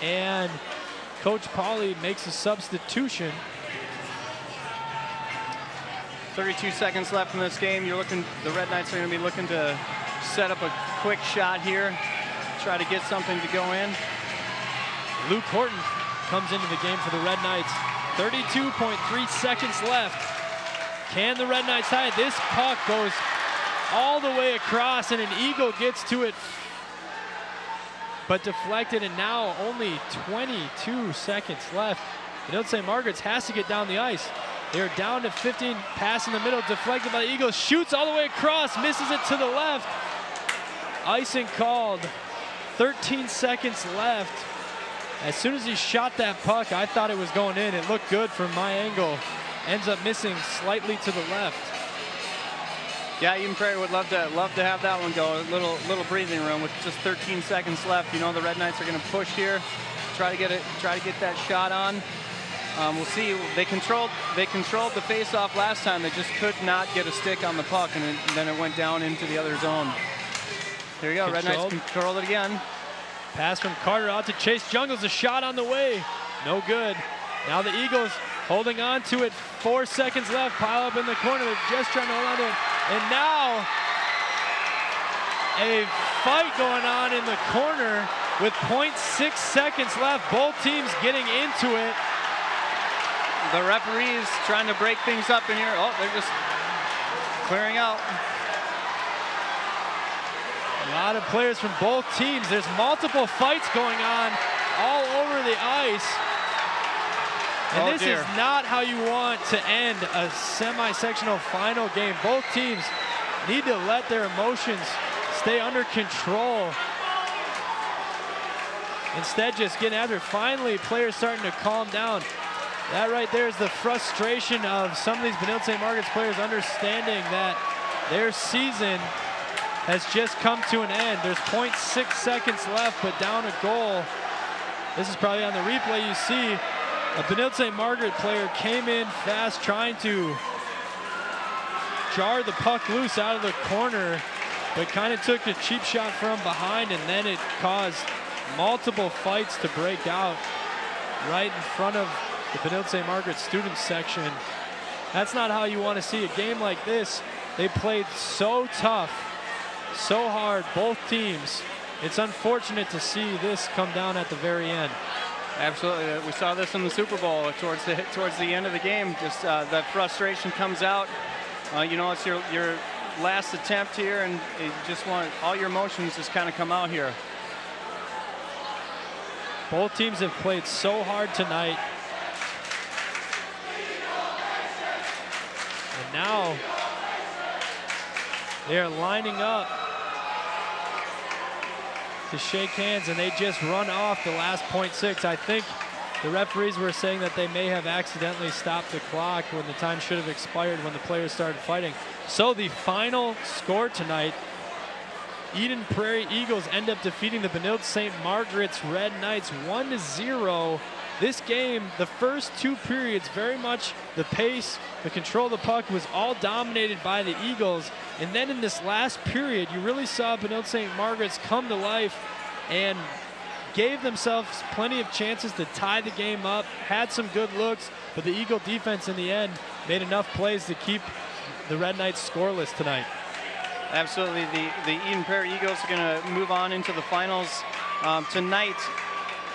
And Coach Pauly makes a substitution. 32 seconds left in this game. The Red Knights are going to be looking to set up a quick shot here, try to get something to go in. Luke Horton comes into the game for the Red Knights. 32.3 seconds left. Can the Red Knights tie it? This puck goes all the way across, and an Eagle gets to it, but deflected, and now only 22 seconds left. Benilde-St. Margaret's has to get down the ice. They're down to 15, pass in the middle, deflected by the Eagles, shoots all the way across, misses it to the left. Icing called, 13 seconds left. As soon as he shot that puck, I thought it was going in. It looked good from my angle. Ends up missing slightly to the left. Yeah, Eden Prairie would love to have that one go. A little breathing room with just 13 seconds left. You know, the Red Knights are going to push here, try to get that shot on. We'll see. They controlled the face-off last time. They just could not get a stick on the puck, and then it went down into the other zone. Here you go. Red Knights control it again. Pass from Carter out to Chase Jungles. A shot on the way. No good. Now the Eagles holding on to it. 4 seconds left. Pile up in the corner. They're just trying to hold on to it. And now a fight going on in the corner with 0.6 seconds left. Both teams getting into it. The referees trying to break things up in here. Oh, they're just clearing out. A lot of players from both teams. There's multiple fights going on all over the ice. And this is not how you want to end a semi-sectional final game. Both teams need to let their emotions stay under control. Instead, just getting after it. Finally, players starting to calm down. That right there is the frustration of some of these Benilde-St. Margaret's players understanding that their season has just come to an end. There's 0.6 seconds left, but down a goal. This is probably on the replay. You see a Benilde-St. Margaret player came in fast trying to jar the puck loose out of the corner, but kind of took a cheap shot from behind, and then it caused multiple fights to break out right in front of the Benilde-St. Margaret student section. That's not how you want to see a game like this. They played so tough, so hard, both teams. It's unfortunate to see this come down at the very end. Absolutely, we saw this in the Super Bowl towards the end of the game. Just that frustration comes out. You know, it's your last attempt here, and you just want all your emotions just kind of come out here. Both teams have played so hard tonight. And now they are lining up to shake hands, and they just run off the last 0.6. I think the referees were saying that they may have accidentally stopped the clock when the time should have expired when the players started fighting. So the final score tonight, Eden Prairie Eagles end up defeating the Benilde-St. Margaret's Red Knights 1-0. This game, the first 2 periods, very much the pace, the control of the puck was all dominated by the Eagles. And then in this last period, you really saw Benilde-St. Margaret's come to life and gave themselves plenty of chances to tie the game up, had some good looks, but the Eagle defense in the end made enough plays to keep the Red Knights scoreless tonight. Absolutely, the Eden Prairie Eagles are going to move on into the finals tonight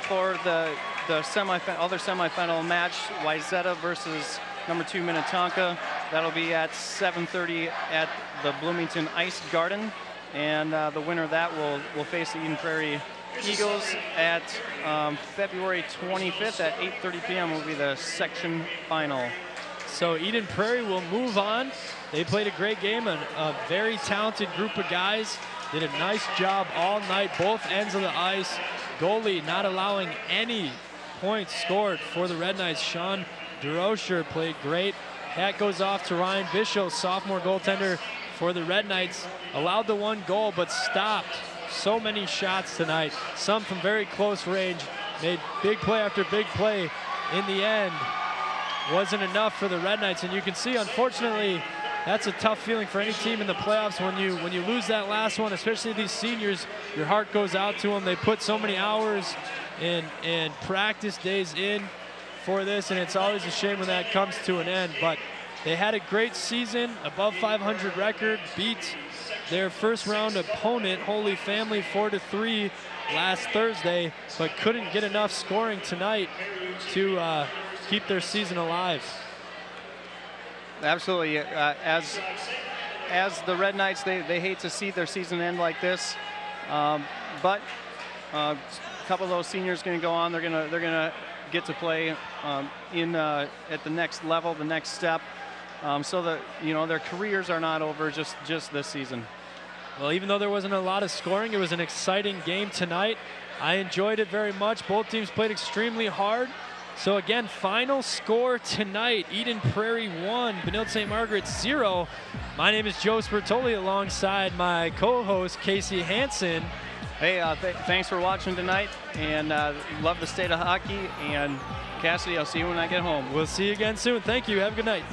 for the other semifinal match, Wayzata versus number 2 Minnetonka. That'll be at 7:30 at the Bloomington Ice Garden, and the winner of that will face the Eden Prairie Eagles at February 25th at 8:30 p.m. will be the section final. So Eden Prairie will move on. They played a great game, a very talented group of guys. Did a nice job all night, both ends of the ice. Goalie not allowing any points scored for the Red Knights. Sean DeRocher played great. Hat goes off to Ryan Bishop, sophomore goaltender for the Red Knights. Allowed the 1 goal, but stopped so many shots tonight. Some from very close range. Made big play after big play. In the end, wasn't enough for the Red Knights. And you can see, unfortunately, that's a tough feeling for any team in the playoffs when you lose that last one, especially these seniors. Your heart goes out to them. They put so many hours and practice days in for this, and it's always a shame when that comes to an end. But they had a great season, above 500 record, beat their first round opponent, Holy Family, 4-3 last Thursday, but couldn't get enough scoring tonight to keep their season alive. Absolutely. As the Red Knights, they hate to see their season end like this, but a couple of those seniors going to go on. They're gonna get to play at the next level, the next step, so that their careers are not over just this season. Well, even though there wasn't a lot of scoring, it was an exciting game tonight. I enjoyed it very much. Both teams played extremely hard. So again, final score tonight, Eden Prairie 1, Benilde-St. Margaret 0. My name is Joe Spertoli alongside my co-host, Casey Hansen. Hey, thanks for watching tonight, and love the state of hockey. And Cassidy, I'll see you when I get home. We'll see you again soon. Thank you. Have a good night.